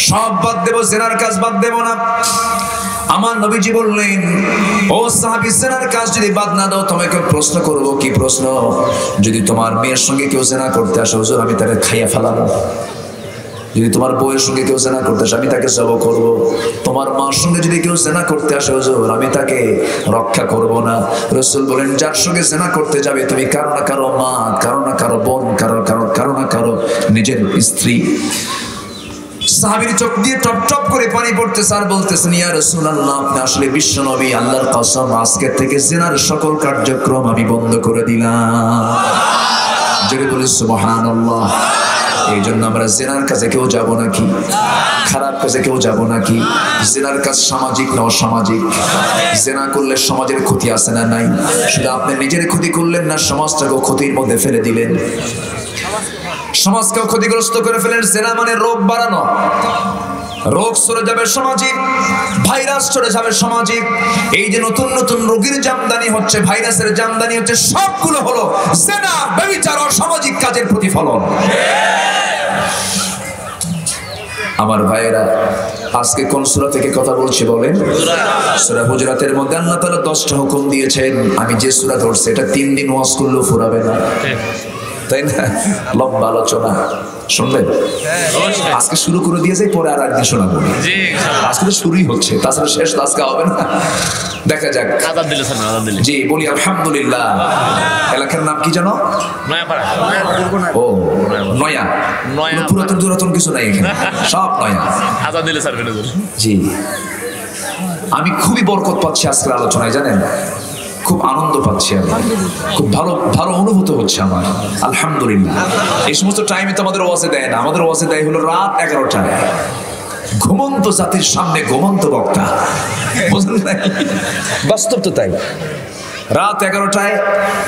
সব বাদ দেবো, জেনার কাজ বাদ দেবো না। আমার নবীজি বললেন, ও সাহাবী, জেনার কাজ যদি বাদ না দাও তোমাকে প্রশ্ন করব। কি প্রশ্ন? যদি তোমার মেয়ের সঙ্গে কেউ জেনা করতে আসে হুজুর আমি তাকে খাইয়া ফেলাবো। যদি তোমার বউয়ের সঙ্গে কেউ জেনা করতে আসে আমি তাকে জব করব। তোমার মার সঙ্গে যদি কেউ জেনা করতে আসে হুজুর আমি তাকে রক্ষা করব না। রাসূল বলেন, যার সঙ্গে জেনা করতে যাবে তুমি কারো না কারো মা, কারো না কারো বোন, কারো না কারো নিজের স্ত্রী, সাহাবীর চোখ দিয়ে টপ টপ করে পানি পড়তেছে আর বলতেছেন, ইয়া রাসূলুল্লাহ, আপনি আসলে বিশ্ব নবী, আল্লাহর কসম আজকে থেকে জিনার সকল কার্যক্রম আমি বন্ধ করে দিলাম। জোরে বলে সুবহানাল্লাহ। এই জন্য আমরা জিনার কাছে কেউ যাব নাকি? খারাপ কাজে কেউ যাব নাকি? জিনার কাজ সামাজিক না অসামাজিক? জিনা করলে সমাজের ক্ষতি আছে না নাই? শুধু আপনি নিজের ক্ষতি করলেন না, সমাজটাকেও ক্ষতির মধ্যে ফেলে দিলেন, সমাজকেও ক্ষতিগ্রস্ত করে ফেলেন। জিনা মানে রোগ বাড়ানো, রোগ চলে যাবে সামাজিক, ভাইরাস চলে যাবে সামাজিক। এই যে নতুন নতুন রোগের জামদানি হচ্ছে, ভাইরাসের জামদানি হচ্ছে, সবগুলো হলো জিনা, ব্যভিচার, অসামাজিক কাজের প্রতিফলন। আমার ভাইয়েরা, আজকে কোন সূরা থেকে কথা বলছি বলেন? সূরা হুজুরাতের মধ্যে আল্লাহ তাআলা 10টা হুকুম দিয়েছেন। আমি যে সূরা ধরছি এটা 3 দিন ওয়াজ করলেও ফুরাবে না, তাই না? লম্বা আলোচনা শুনবেন। আজকে শুরু করে দিয়েছে, পরে আর একদিন শোনাবো। আজকে তো শুরুই হচ্ছে, তাছাড়া শেষ তো আজকে হবে না। দেখা যাক। জি বলি আলহামদুলিল্লাহ। এলাকার নাম কি জানো? নয়াপাড়া। ও নয়া, পুরাতন দুরাতন কিছু নাই এখানে, সব নয়া। জি, আমি খুবই বরকত পাচ্ছি আজকের আলোচনায়, জানেন, খুব আনন্দ পাচ্ছি, আমি খুব ভালো ভালো অনুভূত হচ্ছে আমার, আলহামদুলিল্লাহ। এই সমস্ত টাইমে তো আমাদের ওয়াজে দেয় না, আমাদের ওয়াজে দেয় হলো রাত 11টায়। ঘুমন্ত জাতির সামনে ঘুমন্ত বক্তা, বুঝলেন না? বাস্তব তো তাই। রাত 11টায়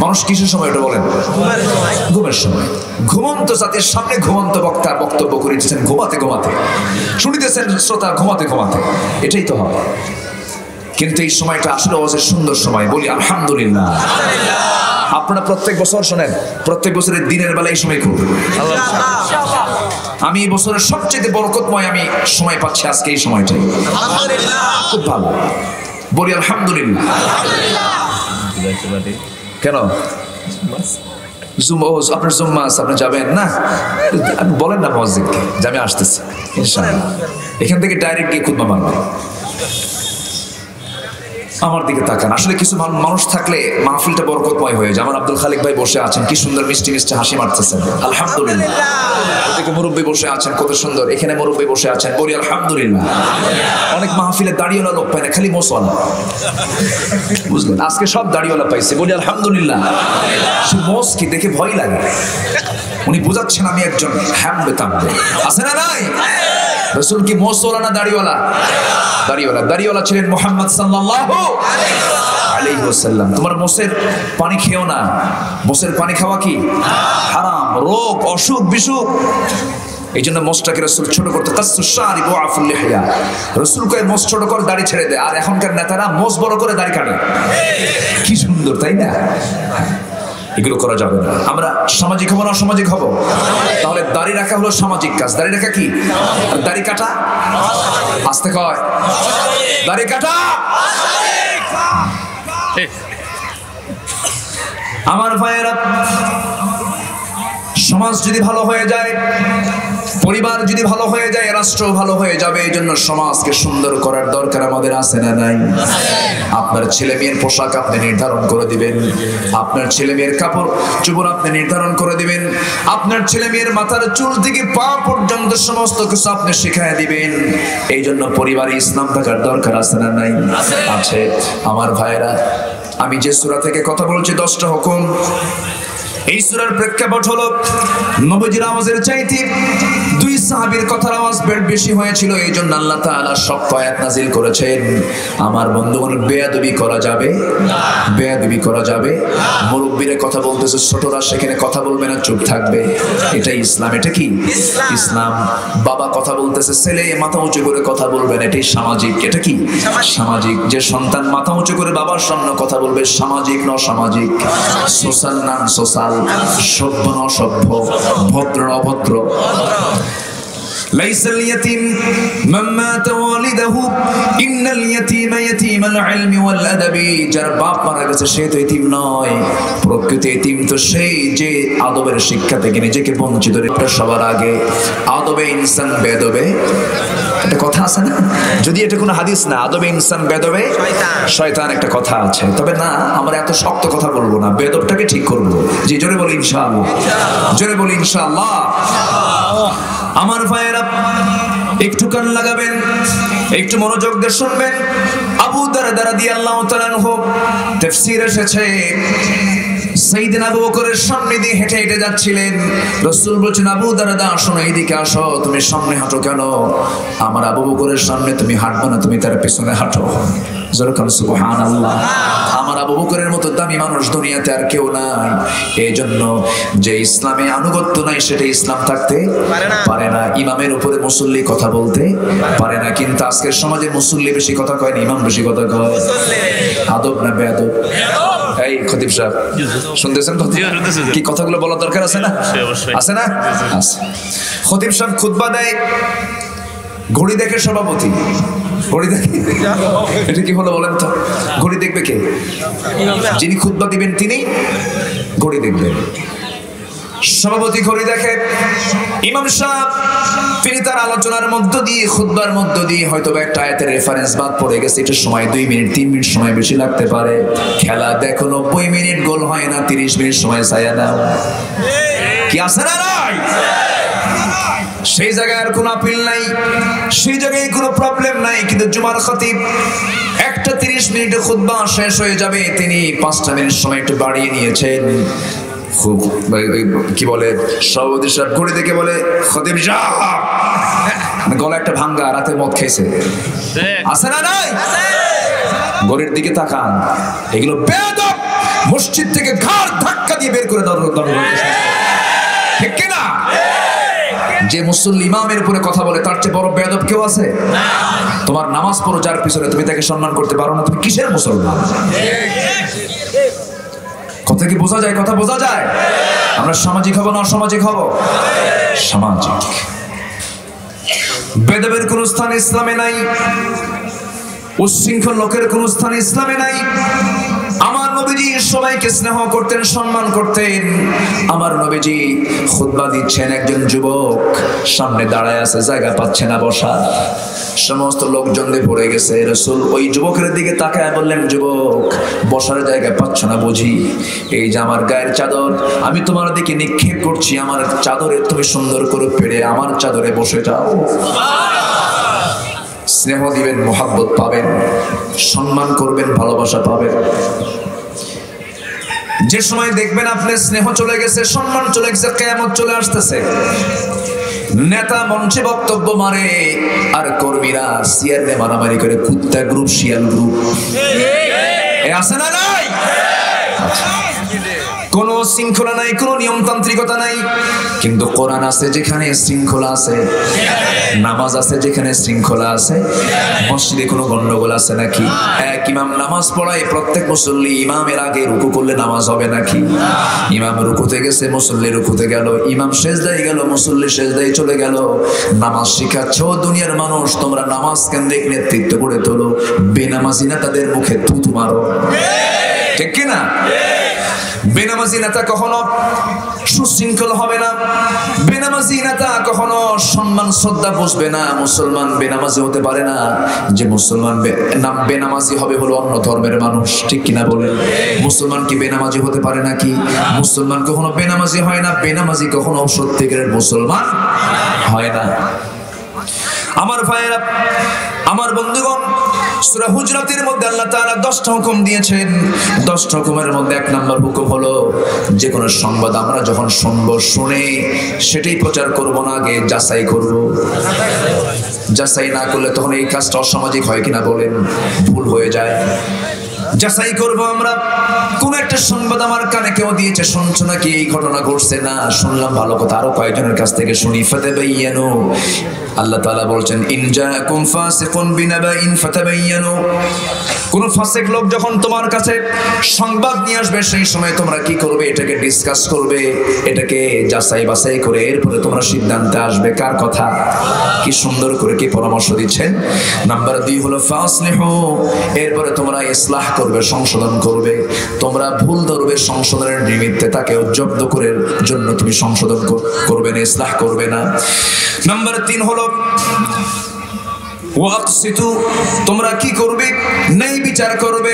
মানুষ কিসের সময় এটা বলেন? ঘুমের সময়। ঘুমন্ত জাতির সামনে ঘুমন্ত বক্তা বক্তব্য করিতেছেন ঘুমাতে ঘুমাতে, শুনিতেছেন শ্রোতা ঘুমাতে ঘুমাতে, এটাই তো হয়। কিন্তু এই সময়টা আসলে ওয়াজের সুন্দর সময়, বলি আলহামদুলিল্লাহ। আপনারা প্রত্যেক বছর শোনেন, প্রত্যেক বছরের দিনের বেলা এই সময় খুব, আমি এই বছরের সবচেয়ে বরকতময় আমি সময় পাচ্ছি আজকে এই সময়টাই, খুব ভালো, বলি আলহামদুলিল্লাহ। কেন আপনার জুম্মা আছে, আপনি যাবেন না? বলেন না মসজিদকে যে আমি আসতেছি ইনশাআল্লাহ, এখান থেকে ডাইরেক্ট গিয়ে খুতবা মারবেন। আমার দিকে তাকান, আসলে কিছু মানুষ থাকলে মাহফিলটা বরকতময় হয়ে যায়। আমার আব্দুল খালিক ভাই বসে আছেন, কি সুন্দর মিষ্টি মিষ্টি হাসি মারতেছেন, আলহামদুলিল্লাহ। ওদিকে মুরব্বী বসে আছেন, কত সুন্দর, এখানে মুরব্বী বসে আছেন, বলি আলহামদুলিল্লাহ। অনেক মাহফিলে দাড়িওয়ালা লোক পায় না, খালি মোসওয়ালা, বুঝলেন? আজকে সব দাড়িওয়ালা পাইছে, বলি আলহামদুলিল্লাহ। সে মোস কি দেখে ভয় লাগে, উনি বোঝাচ্ছেন আমি একজন হ্যামবে তামবে, আছে না নাই? রাসূল কি মোসওয়ালা না দাড়িওয়ালা? দাড়িওয়ালা। দাড়িওয়ালা ছিলেন মুহাম্মদ সাল্লাল্লাহু আলাইহি ওয়াসাল্লাম। তোমার মোসের পানি খেও না, মোসের পানি খাওয়া কি হারাম, রোগ অসুখ বিসুখ। এই জন্য মোসটাকে রাসূল ছোট করতে, কাসসুশ শারি ওয়া আফুল লিহয়া। রাসূল কয় মোস ছোট করে দাড়ি ছেড়ে দেয়, আর এখনকার নেতারা মোস বড় করে দাড়ি কাটে। কি সুন্দর, তাই না? এগুলো করা যাবে না। আমরা সামাজিক হব না অসামাজিক হব? তাহলে দাড়ি রাখা হলো সামাজিক কাজ। দাড়ি রাখা কি? আর দাড়ি কাটা? আস্তে কয়, দাড়ি কাটা। আমার ভাইয়েরা, সমাজ যদি ভালো হয়ে যায়, পরিবার যদি ভালো হয়ে যায়, রাষ্ট্র ভালো হয়ে যাবে। এই জন্য সমাজকে সুন্দর করার দরকার আমাদের আছে না নাই? আপনার ছেলে মেয়ের পোশাক আপনি নির্ধারণ করে দিবেন, আপনার ছেলে মেয়ের কাপড় চোপড় আপনি নির্ধারণ করে দিবেন, আপনার ছেলে মেয়ের মাথার চুল থেকে পা পর্যন্ত সমস্ত কিছু আপনি শিখায় দিবেন। এই জন্য পরিবারে ইসলাম থাকার দরকার আছে না নাই? আছে। আমার ভাইয়েরা, আমি যে সূরা থেকে কথা বলছি 10টা হুকুম, এই সূরার প্রেক্ষাপট হলো নবীজির আওয়াজের চাইতে 2 সাহাবীর কথার আওয়াজ বেশি হয়েছিল। এই জন্য আল্লাহ তাআলা সব আয়াত নাযিল করেছেন। আমার বন্ধুগণ, বেয়াদবি করা যাবে না, বেয়াদবি করা যাবে। মুরব্বিরা কথা বলতেছে, ছোটরা সেখানে কথা বলবে না, চুপ থাকবে। এটাই ইসলাম। এটা কি ইসলাম? বাবা কথা বলতেছে, ছেলে মাথা উঁচু করে কথা বলবে না, এটাই সামাজিক। এটা কি সামাজিক? যে সন্তান মাথা উঁচু করে বাবার সামনে কথা বলবে, সামাজিক না অসামাজিক? সোশ্যাল না সোশ্যাল? সভ্য না অসভ্য? ভদ্র না অভদ্র? ليس اليتيم من مات والده إن اليتيم يتيم العلم والأدب। যার বাপ মারা গেছে সে তো এতিম নয়, প্রকৃত এতিম তো সেই যে আদবের শিক্ষা থেকে নিজেকে বঞ্চিত রেখে। সবার আগে আদবে ইনসান বেদবে, একটা কথা আছে না? যদি এটা কোনো হাদিস না, আদবে ইনসান বেদবে শয়তান, একটা কথা আছে। তবে না, আমরা এত শক্ত কথা বলবো না, বেদবটাকে ঠিক করবো। জি, জোরে বলি ইনশাআল্লাহ, জোরে বলি ইনশাআল্লাহ। আমার ভাইয়েরা, একটু কান লাগাবেন, একটু মনোযোগ দিয়ে শুনবেন। আবু দারদা রাদিয়াল্লাহু তাআলা আনহু তাফসীর এসেছে, সাইয়েদনা আবু বকরের সামনে দিয়ে হেঁটে হেঁটে যাচ্ছিলেন। রাসূল বলছেন, আবু দারদা শোনো, এইদিকে আসো। তুমি সামনে হাঁটো কেন? আমার আবু বকরের সামনে তুমি হাঁটবে না, তুমি তার পেছনে হাঁটো। জোরকান সুবহানাল্লাহ। আমার আবু বকরের মতো দামি মানুষ দুনিয়াতে আর কেউ নাই। এই জন্য যে ইসলামে আনুগত্য নাই সেটা ইসলাম থাকতে পারে না। ইমামের উপরে মুসল্লি কথা বলতে পারে না। কিন্তু আজকের সমাজে মুসল্লি বেশি কথা কয় না, ইমাম বেশি কথা কয়। আদব না বেয়াদব? এই খতিব সাহেব শুনতেছেন তো কি কথাগুলো বলার দরকার আছে না? আছে না? আছে। খতিব সাহেব খুতবা দেয়, ঘড়ি দেখে সভাপতি। ঘড়ি দেখে এটা কি হলো বলেন তো? ঘড়ি দেখবে কে? যিনি খুতবা দিবেন তিনি ঘড়ি দেখবেন। সভাপতি ঘড়ি দেখে। ইমাম সাহেব তিনি তার আলোচনার মধ্য দিয়ে, খুতবার মধ্য দিয়ে হয়তো একটা আয়াতের রেফারেন্স বাদ পড়ে গেছে, এটা সময় 2 মিনিট 3 মিনিট সময় বেশি লাগতে পারে। খেলা দেখো 90 মিনিট গোল হয় না, 30 মিনিট সময় চাইয়া দাও। কি আছে না নাই? সেই জায়গায় আর কোনো আপিল নাই, সেই জায়গায় কোনো প্রবলেম নাই। কিন্তু জুমার খতিব একটা 30 মিনিটে খুতবা শেষ হয়ে যাবে, তিনি 5টা মিনিট সময় একটু বাড়িয়ে নিয়েছেন। খুব কি বলে সভাপতি সাহেব ঘড়ি দেখে বলে, খতিব সাহেব গলা একটা ভাঙ্গা, রাতে মদ খেয়েছে। আছে না নাই? ঘড়ির দিকে তাকান। এগুলো বেয়াদব। মসজিদ থেকে ঘাড় ধাক্কা দিয়ে বের করে দাও। ঠিক কি না? যে মুসল্লি ইমামের উপরে কথা বলে তার চেয়ে বড় বেয়াদব কেউ আছে? তোমার নামাজ পড়ো যার পিছনে, তুমি তাকে সম্মান করতে পারো না, তুমি কিসের মুসলমান? কথা কি বোঝা যায়? কথা বোঝা যায়? আমরা সামাজিক হব না অসামাজিক হব? সামাজিক। বেদবের কোন স্থান ইসলামে নাই, উচ্ছৃঙ্খল লোকের কোন স্থান ইসলামে নাই। আমার নবীজি সবাইকে স্নেহ করতেন, সম্মান করতেন। আমার নবীজি খুতবা দিচ্ছেন, একজন যুবক সামনে দাঁড়ায় আছে, জায়গা পাচ্ছে না বসার। সমস্ত লোকজন দিয়ে ভরে গেছে। রাসূল ওই যুবকের দিকে তাকায় বললেন, যুবক বসার জায়গা পাচ্ছ না বুঝি? এই যে আমার গায়ের চাদর আমি তোমার দিকে নিক্ষেপ করছি, আমার চাদরে তুমি সুন্দর করে পেড়ে আমার চাদরে বসে যাও। স্নেহ দিবেন, মোহাব্বত পাবেন, সম্মান করবেন, ভালোবাসা পাবেন। যে সময় দেখবেন আপনি স্নেহ চলে গেছে, সম্মান চলে গেছে, কিয়ামত চলে আসতেছে, নেতা মঞ্চে বক্তব্য মারে আর কর্মীরা সিয়ারে মারামারি করে, কুত্তা গ্রুপ শিয়াল গ্রুপ। এ আছে না নাই? কোন শৃঙ্খলা নাই, কোন নিয়মতান্ত্রিকতা নাই। কিন্তু কোরআন আছে যেখানে শৃঙ্খলা আছে, নামাজ আছে যেখানে শৃঙ্খলা আছে। মসজিদে কোনো গন্ডগোল আছে নাকি? এক ইমাম নামাজ পড়ায়, প্রত্যেক মুসল্লি ইমামের আগে রুকু করলে নামাজ হবে নাকি? ইমাম রুকুতে গেছে, মুসল্লি রুকুতে গেল, ইমাম সেজদায় গেল, মুসল্লি সেজদায় চলে গেল। নামাজ শিখাচ্ছ দুনিয়ার মানুষ, তোমরা নামাজ কেন্দ্রিক নেতৃত্ব করে তোলো, বেনামাজি না তাদের মুখে থুতু মারো। ঠিক কিনা? বেনামাজি নেতা কখনো সুশৃঙ্খল হবে না, বেনামাজি নেতা কখনো সম্মান শ্রদ্ধা বুঝবে না। মুসলমান বেনামাজি হতে পারে না। যে মুসলমান বেনামাজি হবে হলো অন্য ধর্মের মানুষ। ঠিক কিনা বলেন? মুসলমান কি বেনামাজি হতে পারে নাকি? মুসলমান কখনো বেনামাজি হয় না, বেনামাজি কখনো সত্যিকারের মুসলমান হয় না। আমার ভাইয়েরা, আমার বন্ধুগণ, সূরা হুজরাতের মধ্যে আল্লাহ তাআলা 10টা হুকুম দিয়েছেন। 10টা হুকুমের মধ্যে 1 নম্বর হুকুম হলো, যে কোনো সংবাদ আমরা যখন শুনবো, শুনে সেটাই প্রচার করব না, আগে যাচাই করব। যাচাই না করলে তখন এই কাজটা অসামাজিক হয় কিনা বলেন? ভুল হয়ে যায়। যাচাই করব আমরা। কোন একটা সংবাদ আমার কানে কেউ দিয়েছে, শুনছো নাকি এই ঘটনা ঘটছে? না, শুনলাম, ভালো কথা, আরো কয়েকজনের কাছ থেকে শুনি। ফাতাবাইয়ানু, আল্লাহ তাআলা বলছেন, ইন জাআকুম ফাসিকুন বিনাবাইন ফাতাবাইয়ানু। কোন ফাসিক লোক যখন তোমার কাছে সংবাদ নিয়ে আসবে, সেই সময় তোমরা কি করবে? এটাকে ডিসকাস করবে, এটাকে যাচাই বাছাই করে এরপরে তোমরা সিদ্ধান্তে আসবে কার কথা। কি সুন্দর করে কি পরামর্শ দিচ্ছেন। নাম্বার 2 হলো ফাসলিহু, এরপরে তোমরা ইসলাহ করবে, সংশোধন করবে। তোমরা ভুল ধরবে, সংশোধনের নিমিত্তে তাকে জব্দ করে জন্য তুমি সংশোধন করবে না, ইসলাহ করবে না। নাম্বার 3 হলো ওয়াকসিতু, তোমরা কি করবে? ন্যায় বিচার করবে।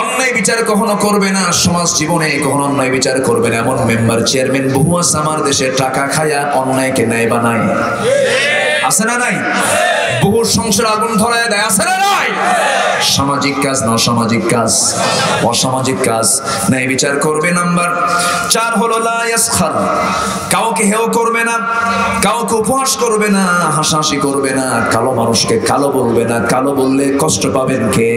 অন্যায় বিচার কখনো করবে না। সমাজ জীবনে কখনো অন্যায় বিচার করবে না। এমন মেম্বার চেয়ারম্যান বহু আছে আমার দেশে, টাকা খায়া অন্যায়কে ন্যায় বানায়। আছে না নাই? বহু সংসার আগুন ধরায় দেয়, আছে না নাই? সামাজিক কাজ না অসামাজিক কাজ? অসামাজিক কাজ নাই বিচার করবে। নাম্বার 4 হলো লা ইয়াসখার, কাউকে হেয় করবে না, কাউকে উপহাস করবে না, হাসাহাসি করবে না, কালো মানুষকে কালো বলবে না। কালো বললে কষ্ট পাবেন কে?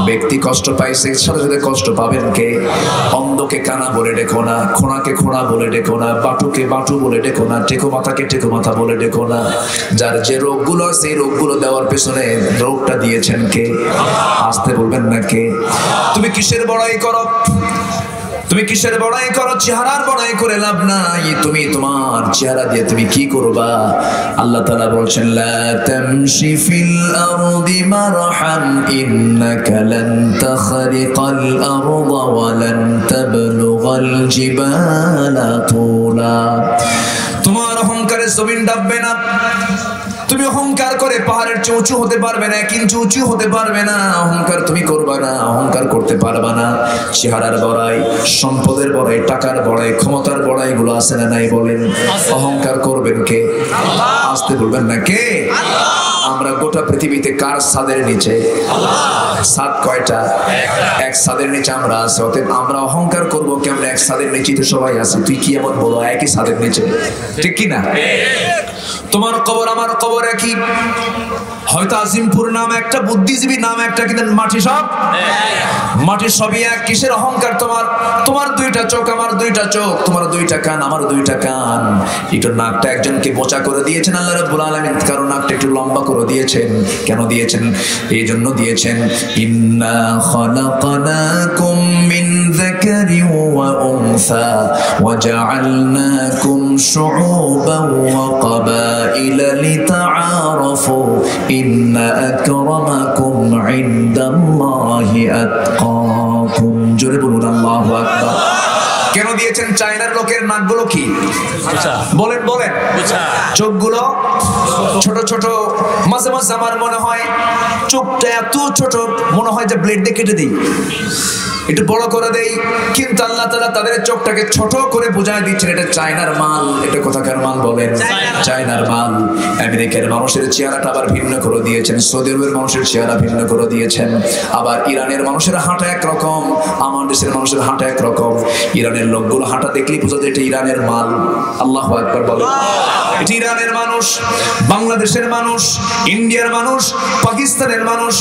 ব্যক্তি কষ্ট পাইছে, সাথে সাথে কষ্ট পাবেন কে? অন্ধকে কানা বলে ডেকো না, খোঁড়াকে খোঁড়া বলে ডেকো না, বাটুকে বাটু বলে ডেকো না, টেকো মাথাকে টেকো মাথা বলে ডেকো না। যার যে রোগগুলো আছে এই রোগগুলো দেওয়ার পেছনে রোগটা দিয়েছেন কে? আসতে বলবেন না কে? তুমি কিসের বড়াই করো? তুমি কিসের বড়াই করো? চেহারার বড়াই করে লাভ নাই। তুমি তোমার চেহারা দিয়ে তুমি কি করবা? আল্লাহ তাআলা বলছেন লা তামশি ফিল আরদি মারহান ইন্নাকা লান তাখরিকাল আরদা ওয়া লান তাবলুগাল জিবালা তুলা। তোমার অহংকারে জমিন ডাববে না। তুমি অহংকার করে পাহাড়ের চেয়ে উঁচু হতে পারবে না, 1 ইঞ্চি উঁচু হতে পারবে না। অহংকার তুমি করবা না, অহংকার করতে পারবা না। চেহারার বড়াই, সম্পদের বড়াই, টাকার বড়াই, ক্ষমতার বড়াই গুলো আছে না নাই বলেন? অহংকার করবেন কে? আসতে বলবেন না কে? আমরা গোটা পৃথিবীতে কার ছাদের নিচে? ছাদ কয়টা? এক ছাদের নিচে আমরা আছি। অতএব আমরা অহংকার করবো কেমন? এক ছাদের নিচে তো সবাই আছে। তুই কি এমন বলো একই ছাদের নিচে? ঠিক কি না? তোমার কবর আমার কবর একই। হয়তো আজিমপুর নাম একটা, বুদ্ধিজীবী নাম একটা, কিন্তু মাটি সব মাটি সবই এক। কিসের অহংকার তোমার? তোমার 2টা চোখ, আমার 2টা চোখ, তোমার 2টা কান, আমার 2টা কান। একটু নাকটা একজনকে বোচা করে দিয়েছেন আল্লাহ রাব্বুল আলামিন, কারণ নাকটা একটু লম্বা করে দিয়েছেন। কেন দিয়েছেন? এই জন্য দিয়েছেন ইন্না খালাকনাকুম মিন যাকারিন ওয়া উনসা ওয়া জাআলনাকুম শুউবান ওয়া ক্বাবাইলা লিতাআরাফু ইন্না আকরামাকুম ইনদাল্লাহি আতকাকুম। জোরে বলুন আল্লাহু আকবার। কেন দিয়েছেন? চায়নার লোকের নাকগুলো কি বলেন বলেন? চোখগুলো ছোট ছোট। মাঝে মাঝে আমার মনে হয় চোখটা এত ছোট, মনে হয় যে ব্লেড দিয়ে কেটে দিই, একটু বড় করে দেই। কিন্তু আল্লাহ তাআলা তাদের চোখটাকে ছোট করে বুঝায় দিচ্ছেন এটা চায়নার মাল। এটা কোথাকার মাল বলেন? চায়নার মাল। আমেরিকার মানুষের চেহারাটা আবার ভিন্ন করে দিয়েছেন, সৌদি আরবের মানুষের চেহারা ভিন্ন করে দিয়েছেন। আবার ইরানের মানুষের হাঁটা একরকম, আমার দেশের মানুষের হাঁটা একরকম। ইরানের লোকগুলো হাঁটা দেখলেই বোঝা যায় এটা ইরানের মাল। আল্লাহু আকবার বলেন। এটা ইরানের মানুষ, বাংলাদেশের মানুষ, ইন্ডিয়ার মানুষ, পাকিস্তানের মানুষ,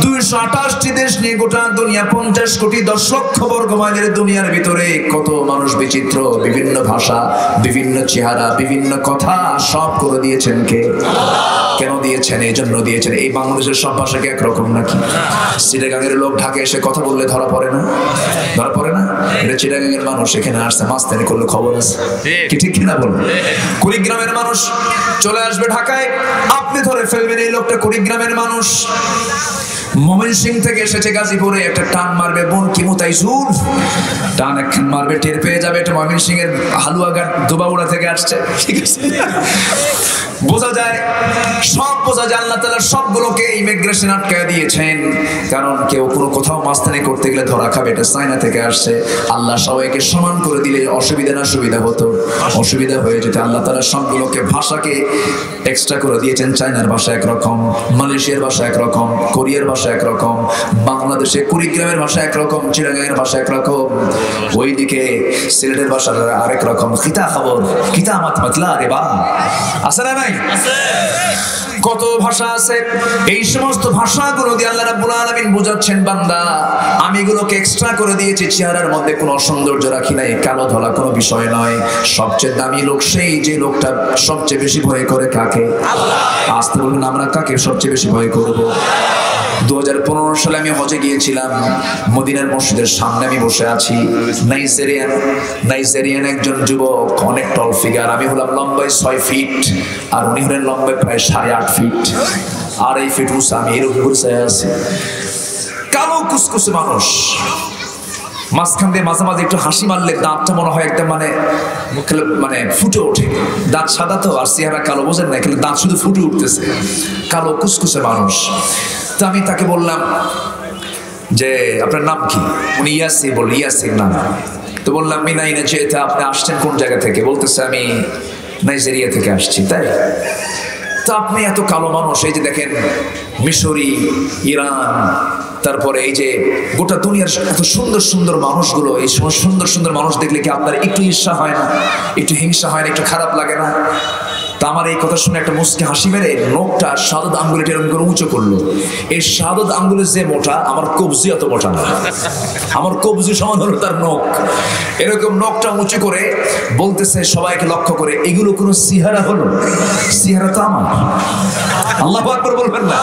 228টি দেশ নিয়ে গোটা দুনিয়া, 50 কোটি 10 লক্ষ বর্গ মাইলের দুনিয়ার ভিতরে কত মানুষ বিচিত্র, বিভিন্ন ভাষা, বিভিন্ন চেহারা, বিভিন্ন কথা, সব করে দিয়েছেন কে? কেন দিয়েছেন? এই জন্য দিয়েছেন। এই বাংলাদেশের সব ভাষা কি একরকম নাকি? চিটাগাংয়ের লোক ঢাকা এসে কথা বললে ধরা পড়ে না? ধরা পড়ে না? এটা চিটাগাংয়ের মানুষ এখানে আসছে, মাস্তানি করলে খবর আছে কি? ঠিক কিনা বলুন? কুড়িগ্রামের মানুষ চলে আসবে ঢাকায়, আপনি ধরে ফেলবেন এই লোকটা কুড়িগ্রামের মানুষ। ময়মনসিংহ থেকে এসেছে গাজীপুরে, একটা টান মারবে, বোন কি মুতাইছুর, টান একখান মারবে, টের পেয়ে যাবে এটা ময়মনসিংহের হালুয়াঘাট দুবাউড়া থেকে আসছে। ঠিক আছে, বোঝা যায়, সব বোঝা যায়। আল্লাহ তাআলা সবগুলোকে ইমিগ্রেশন আটকায় দিয়েছেন, কারণ কেউ কোনো কোথাও মাস্তানি করতে গেলে ধরা খাবে, এটা চায়না থেকে আসছে। আল্লাহ সবাইকে সমান করে দিলে অসুবিধা না সুবিধা হতো? অসুবিধা হয়ে যেত। আল্লাহ তাআলা সবগুলোকে ভাষাকে এক্সট্রা করে দিয়েছেন। চায়নার ভাষা একরকম, মালয়েশিয়ার ভাষা একরকম, কোরিয়ার ভাষা একরকম, বাংলাদেশে কুড়িগ্রামের ভাষা একরকম, চিটাগাংয়ের ভাষা একরকম, ওইদিকে সিলেটের ভাষা আরেক রকম। কিতা খবর, কিতা মাতলা রে বা, আছে না নাই? কত ভাষা আছে। এই সমস্ত ভাষাগুলো দিয়ে আল্লাহ রাব্বুল আলামিন বোঝাচ্ছেন, বান্দা আমি এগুলোকে এক্সট্রা করে দিয়েছি, চেহারার মধ্যে কোনো অসৌন্দর্য রাখি নাই, কালো ধলা কোনো বিষয় নয়। সবচেয়ে দামি লোক সেই যে লোকটা সবচেয়ে বেশি ভয় করে কাকে? আসতে বলুন, আমরা কাকে সবচেয়ে বেশি ভয় করব? 2015 সালে আমি হজে গিয়েছিলাম, মদিনার মসজিদের সামনে আমি বসে আছি। নাইজেরিয়ান একজন যুবক, অনেক টল ফিগার। আমি হলাম লম্বায় 6 ফিট, আর উনি হলেন লম্বায় প্রায় 8.5 ফিট, 2.5 ফিট উঁচা। আমি এরকম বসে আছি, কালো কুসকুসে মানুষ। মাঝখান দিয়ে মাঝে মাঝে একটু হাসি মারলে দাঁতটা মনে হয় একদম মানে ফুটে ওঠে। দাঁত সাদা তো, আর চেহারা কালো, বোঝেন না, কিন্তু দাঁত শুধু ফুটে উঠতেছে। কালো কুসকুসে মানুষ। তো আমি তাকে বললাম যে আপনার নাম কি? উনি ইয়াসির বলল, ইয়াসির নাম। তো বললাম মিনাইনা যেটা, আপনি আসছেন কোন জায়গা থেকে? বলতেছে আমি নাইজেরিয়া থেকে আসছি। তাই তা আপনি এত কালো মানুষ, এই যে দেখেন মিশরি, ইরান, তারপরে এই যে গোটা দুনিয়ার এত সুন্দর সুন্দর মানুষগুলো, এই সময় সুন্দর সুন্দর মানুষ দেখলে কি আপনার একটু ঈর্ষা হয় না, একটু হিংসা হয় না, একটু খারাপ লাগে না? তা আমার এই কথা শুনে একটা মুচকি হাসি মেরে নোকটা শাহাদাত আঙ্গুলটা এরকম করে উঁচু করলো। এই শাহাদাত আঙ্গুলের যে মোটা, আমার কবজি অত মোটা না, আমার কবজি সমান হলো তার নখ। এরকম নখটা উঁচু করে বলতেছে সবাইকে লক্ষ্য করে, এগুলো কোনো সিহারা হলো? সিহারা তো আমার। আল্লাহু আকবার বলবেন না?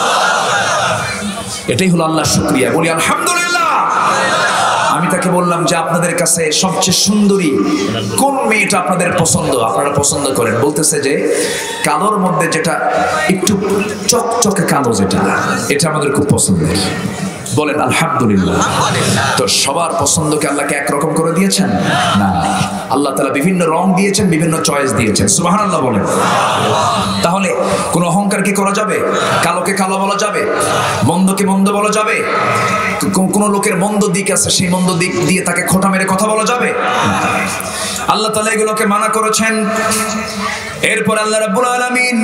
এটাই হলো আল্লাহর শুকরিয়া। বলি আলহামদুলিল্লাহ। আমি তাকে বললাম যে আপনাদের কাছে সবচেয়ে সুন্দরী কোন মেয়েটা আপনাদের পছন্দ, আপনারা পছন্দ করেন? বলতেছে যে কালোর মধ্যে যেটা একটু চকচকে কালো, যেটা এটা আমাদের খুব পছন্দের। বলেন আলহামদুলিল্লাহ। তো সবার পছন্দকে আল্লাহকে একরকম করে দিয়েছেন না, আল্লাহ তাআলা বিভিন্ন রং দিয়েছেন, বিভিন্ন চয়েস দিয়েছেন। সুবহানাল্লাহ বলেন। তাহলে কোন অহংকার কি করা যাবে? কালোকে কালো বলা যাবে? মন্দকে মন্দ বলা যাবে? কোন লোকের মন্দ দিক আছে, সেই মন্দ দিক দিয়ে তাকে খোঁটা মেরে কথা বলা যাবে? আল্লাহ তাআলা এগুলোকে মানা করেছেন। এরপর আল্লাহ রাব্বুল আলামিন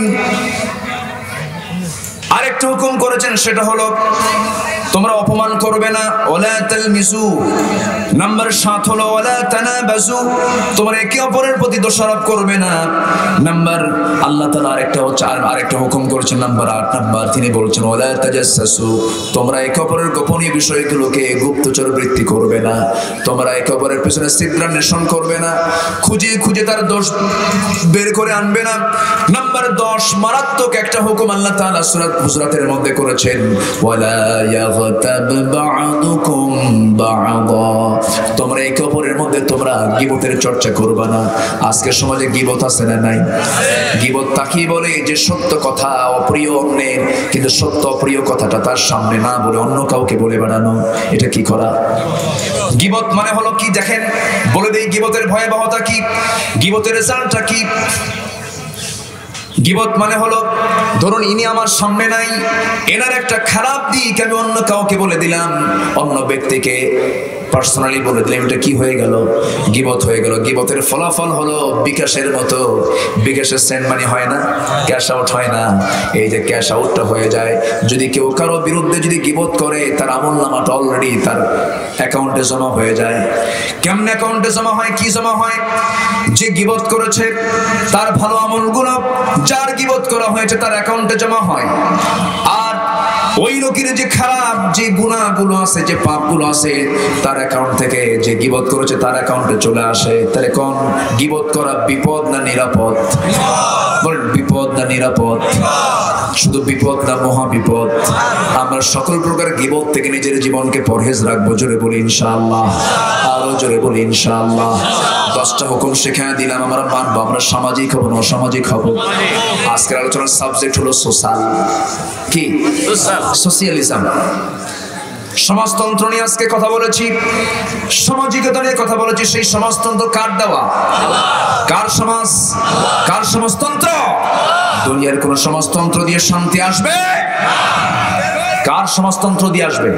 আরেকটা হুকুম করেছেন, সেটা হলো তোমরা অপমান করবে না। ওয়ালা তালমিসু। নাম্বার 7 হলো ওয়ালা তানাবাসু, তোমরা একে অপরের প্রতি দোষারোপ করবে না। নাম্বার আল্লাহ তাআলা আরেকটা হুকুম করেছেন, নাম্বার 8 নাম্বার তিনি বলছেন ওয়ালা তাজাসসু, তোমরা একে অপরের গোপনীয় বিষয়গুলোকে গুপ্তচর বৃত্তি করবে না। তোমরা একে অপরের পিছনে ছিদ্রান্বেষণ করবে না, খুঁজে খুঁজে তার দোষ বের করে আনবে না। নাম্বার 10 মারাত্মক একটা হুকুম আল্লাহ তাআলা সূরা হুজরাতের মধ্যে করেছেন, ওয়ালা ইয়াগতাব বা'দুকুম বা'দা, তোমরা একে অপরের মধ্যে তোমরা গীবতের চর্চা করবে না। আজকের সমাজে গীবত আছে না নাই? গীবত তাকেই বলে যে সত্য কথা অপ্রিয় অন্যের, কিন্তু সত্য অপ্রিয় কথাটা তার সামনে না বলে অন্য কাউকে বলে বেড়ানো। এটা কি করা? গীবত মানে হলো কি দেখেন, বলে দেই গীবতের ভয়াবহতা কি, গীবতের রেজাল্টটা কি। গীবত মানে হলো, ধরুন ইনি আমার সামনে নাই, এনার একটা খারাপ দিক আমি অন্য কাউকে বলে দিলাম, অন্য ব্যক্তিকে পার্সোনালি বলে দিলাম, এটা কি হয়ে গেল? গীবত হয়ে গেল। গীবতের ফলাফল হলো বিকাশের মতো, বিকাশের সেন্ড মানি হয় না, ক্যাশ আউট হয় না, এই যে ক্যাশ আউটটা হয়ে যায়। যদি কেউ কারো বিরুদ্ধে যদি গীবত করে, তার আমলনামাটা অলরেডি তার অ্যাকাউন্টে জমা হয়ে যায়। কেমন অ্যাকাউন্টে জমা হয়? কি জমা হয়? যে গীবত করেছে তার ভালো আমলগুলো যার গীবত করা হয়েছে তার অ্যাকাউন্টে জমা হয়, আর ওই লোকের যে খারাপ যে গুনাহগুলো আছে, যে পাপগুলো আছে, তার অ্যাকাউন্ট থেকে যে গীবত করেছে তার অ্যাকাউন্টে চলে আসে। তাহলে কোন গীবত করা বিপদ না নিরাপদ? বলেন বিপদ না নিরাপদ? শুধু বিপদ না মহা বিপদ? আমরা সকল প্রকার গীবত থেকে নিজের জীবনকে পরহেজ রাখবো। জোরে বলি ইনশাআল্লাহ, আরো জোরে বলি ইনশাআল্লাহ। 10টা হুকুম শেখায় দিলাম, আমরা মানবো। আমরা সামাজিক হব না অসামাজিক হব? আজকের আলোচনার সাবজেক্ট হলো সোশ্যাল, কি সোশিয়ালিজম, সমাজতন্ত্র নিয়ে আজকে কথা বলেছি, সামাজিকতা নিয়ে কথা বলেছি। সেই সমাজতন্ত্র কার দেওয়া? কার সমাজ? কার সমাজতন্ত্র? দুনিয়ার কোন সমাজতন্ত্র দিয়ে শান্তি আসবে? কার সমাজতন্ত্র দিয়ে আসবে?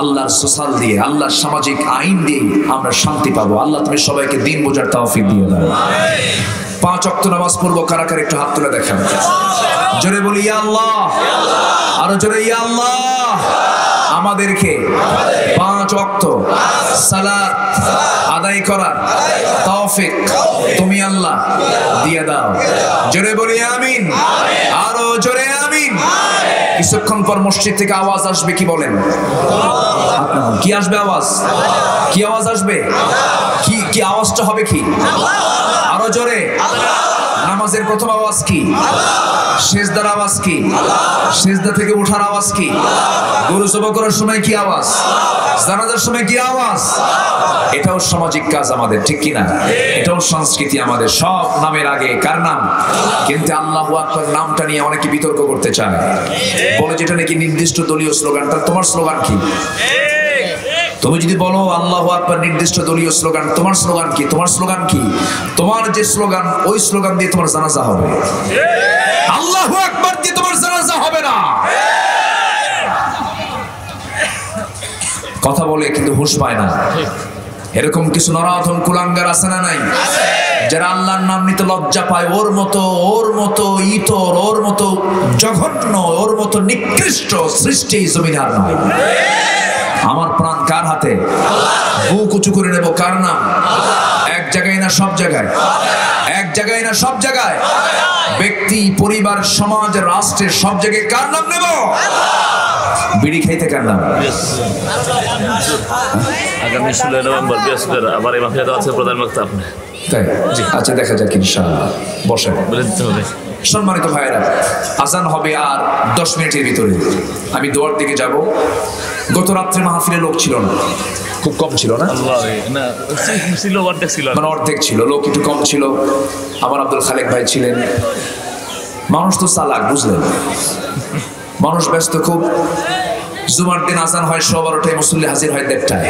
আল্লাহর সোশ্যাল দিয়ে, আল্লাহর সামাজিক আইন দিয়ে আমরা শান্তি পাবো। আল্লাহ তুমি সবাইকে দিন বোঝার তৌফিক দিয়ে দাও। 5 ওয়াক্ত নামাজ পড়বো, কারা কারা একটু হাত তুলে দেখান। জোরে বলি ইয়া আল্লাহ, আরো জোরে ইয়া আল্লাহ। আমাদেরকে 5 ওয়াক্ত সালাত আদায় করার তৌফিক তুমি আল্লাহ দিয়ে দাও। জোরে বলি আমিন, আরো জোরে আমিন। কিছুক্ষণ পর মসজিদ থেকে আওয়াজ আসবে, কি বলেন? কি আসবে আওয়াজ? কি আওয়াজ আসবে? কি আওয়াজটা হবে? কি আরো জোরে? নামাজের প্রথম আওয়াজ কি? সেজদার আওয়াজ কি? সেজদা থেকে ওঠার আওয়াজ কি? গরু জবাই করার সময় কি আওয়াজ? জানাজার সময় কি আওয়াজ? এটাও সামাজিক কাজ আমাদের, ঠিক কি না? এটাও সংস্কৃতি আমাদের। সব নামের আগে কার নাম? কিন্তু আল্লাহু আকবার নামটা নিয়ে অনেকে বিতর্ক করতে চায়, বলে যেটা নাকি নির্দিষ্ট দলীয় স্লোগান। তার তোমার স্লোগান কি? তুমি যদি বলো আল্লাহু আকবার নির্দিষ্ট দলীয় স্লোগান, তোমার স্লোগান কি? তোমার স্লোগান কি? তোমার যে স্লোগান, ওই স্লোগান দিয়ে তোমার জানাজা হবে। আল্লাহু আকবার দিয়ে তোমার জানাজা হবে না। কথা বলে কিন্তু হুঁশ পায় না। এরকম কিছু নরাধম কুলাঙ্গার আছে না নাই? যারা আল্লাহর নাম নিতে লজ্জা পায়, ওর মতো ইতর, ওর মতো জঘন্য, ওর মতো নিকৃষ্ট সৃষ্টি জমিনে আর নয়। আমার প্রাণ কার হাতে? বুক উঁচু করে নেব কার নাম? এক জায়গায় না সব জায়গায়, এক জায়গায় না সব জায়গায়, ব্যক্তি, পরিবার, সমাজ, রাষ্ট্রের সব জায়গায় কার নাম নেব? বিড়ি খাইতে কার নাম? আগামী 16 নভেম্বর বৃহস্পতিবার আবার এই মাহফিলে আছে প্রধান বক্তা আপনি। তাই? আচ্ছা, দেখা যাক ইনশাআল্লাহ। বসেন। বলে দিতে হবে। সম্মানিত ভাইরা, আজান হবে আর 10 মিনিটের ভিতরে। আমি দোয়ার দিকে যাব। গত রাত্রে মাহফিলে লোক ছিল না, খুব কম ছিল না, মানে অর্ধেক ছিল, লোক একটু কম ছিল। আমার আব্দুল খালেক ভাই ছিলেন। মানুষ তো চালাক, বুঝলেন, মানুষ ব্যস্ত খুব। জুমার দিন আজান হয় 12টায়, মুসল্লি হাজির হয় 1:30টায়।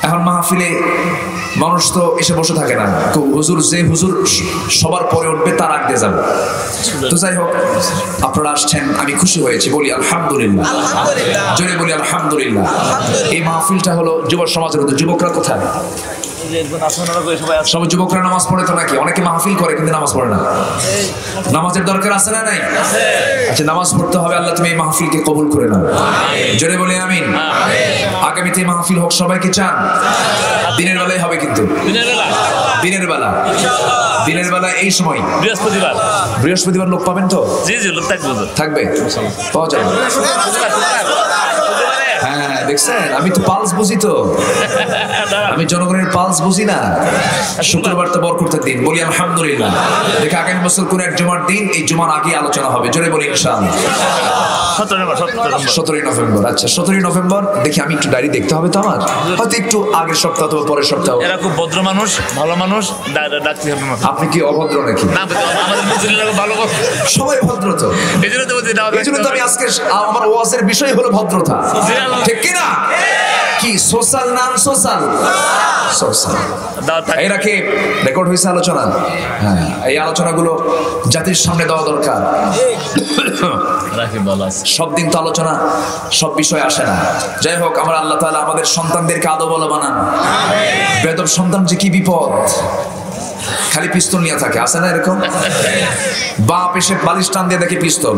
এখন মাহফিলে মানুষ তো এসে বসে থাকে না, হুজুর যে হুজুর সবার পরে উঠবে তার আগে যাবে। তো যাই হোক, আপনারা আসছেন, আমি খুশি হয়েছি, বলি আলহামদুলিল্লাহ, জোরে বলি আলহামদুলিল্লাহ। এই মাহফিলটা হলো যুব সমাজের মধ্যে। যুবকরা কোথায়? সব যুবকরা নামাজ পড়ে তো নাকি? অনেকে মাহফিল করে কিন্তু নামাজ পড়ে না। নামাজের দরকার আছে না নাই? আচ্ছা, নামাজ পড়তে হবে। আল্লাহ তুমি এই মাহফিলকে কবুল করে নাও, জোরে বলি আমিন। আগামীতে মাহফিল হোক, সবাই কি চান? দিনের বেলায় হবে কিন্তু, দিনের বেলা, দিনের বেলা এই সময় বৃহস্পতিবার লোক পাবেন তো? জি জি, লোক থাকবে, পাওয়া যাবে। হ্যাঁ, দেখছেন, আমি তো পালস বুঝি, তো আমি জনগণের পালস বুঝি না। শুক্রবার তো বরকতের দিন, বলি আলহামদুলিল্লাহ। দেখে আগামী বছর কোন এক জুমার দিন, এই জুমার আগে আলোচনা হবে, জোরে বলি ইনশাআল্লাহ। 17 নভেম্বর। আচ্ছা, 17 নভেম্বর। দেখি, আমি একটু ডায়েরি দেখতে হবে তো আমার, হয়তো একটু আগের সপ্তাহ অথবা পরের সপ্তাহ। এরা খুব ভদ্র মানুষ, ভালো মানুষ, ডাকতে হবে। আপনি কি অভদ্র নাকি? না, আমাদের মুসলিমরা ভালো, সবাই ভদ্র তো। এই জন্য তো আমি আজকে আমার ওয়াজের বিষয় হলো ভদ্রতা, ঠিক কিনা? কি সোশ্যাল, নান সোশ্যাল, সোশ্যাল। এই রাখে রেকর্ড হয়েছে আলোচনা। হ্যাঁ, এই আলোচনাগুলো জাতির সামনে দেওয়া দরকার। সব দিন তো আলোচনা সব বিষয় আসে না। যাই হোক, আমার আল্লাহ তাআলা আমাদের সন্তানদেরকে আদবওয়ালা বানান। বেদব সন্তান যে কি বিপদ, খালি পিস্তল নিয়ে থাকে, আসে না এরকম? বাপ এসে বালিশ টান দিয়ে দেখে পিস্তল।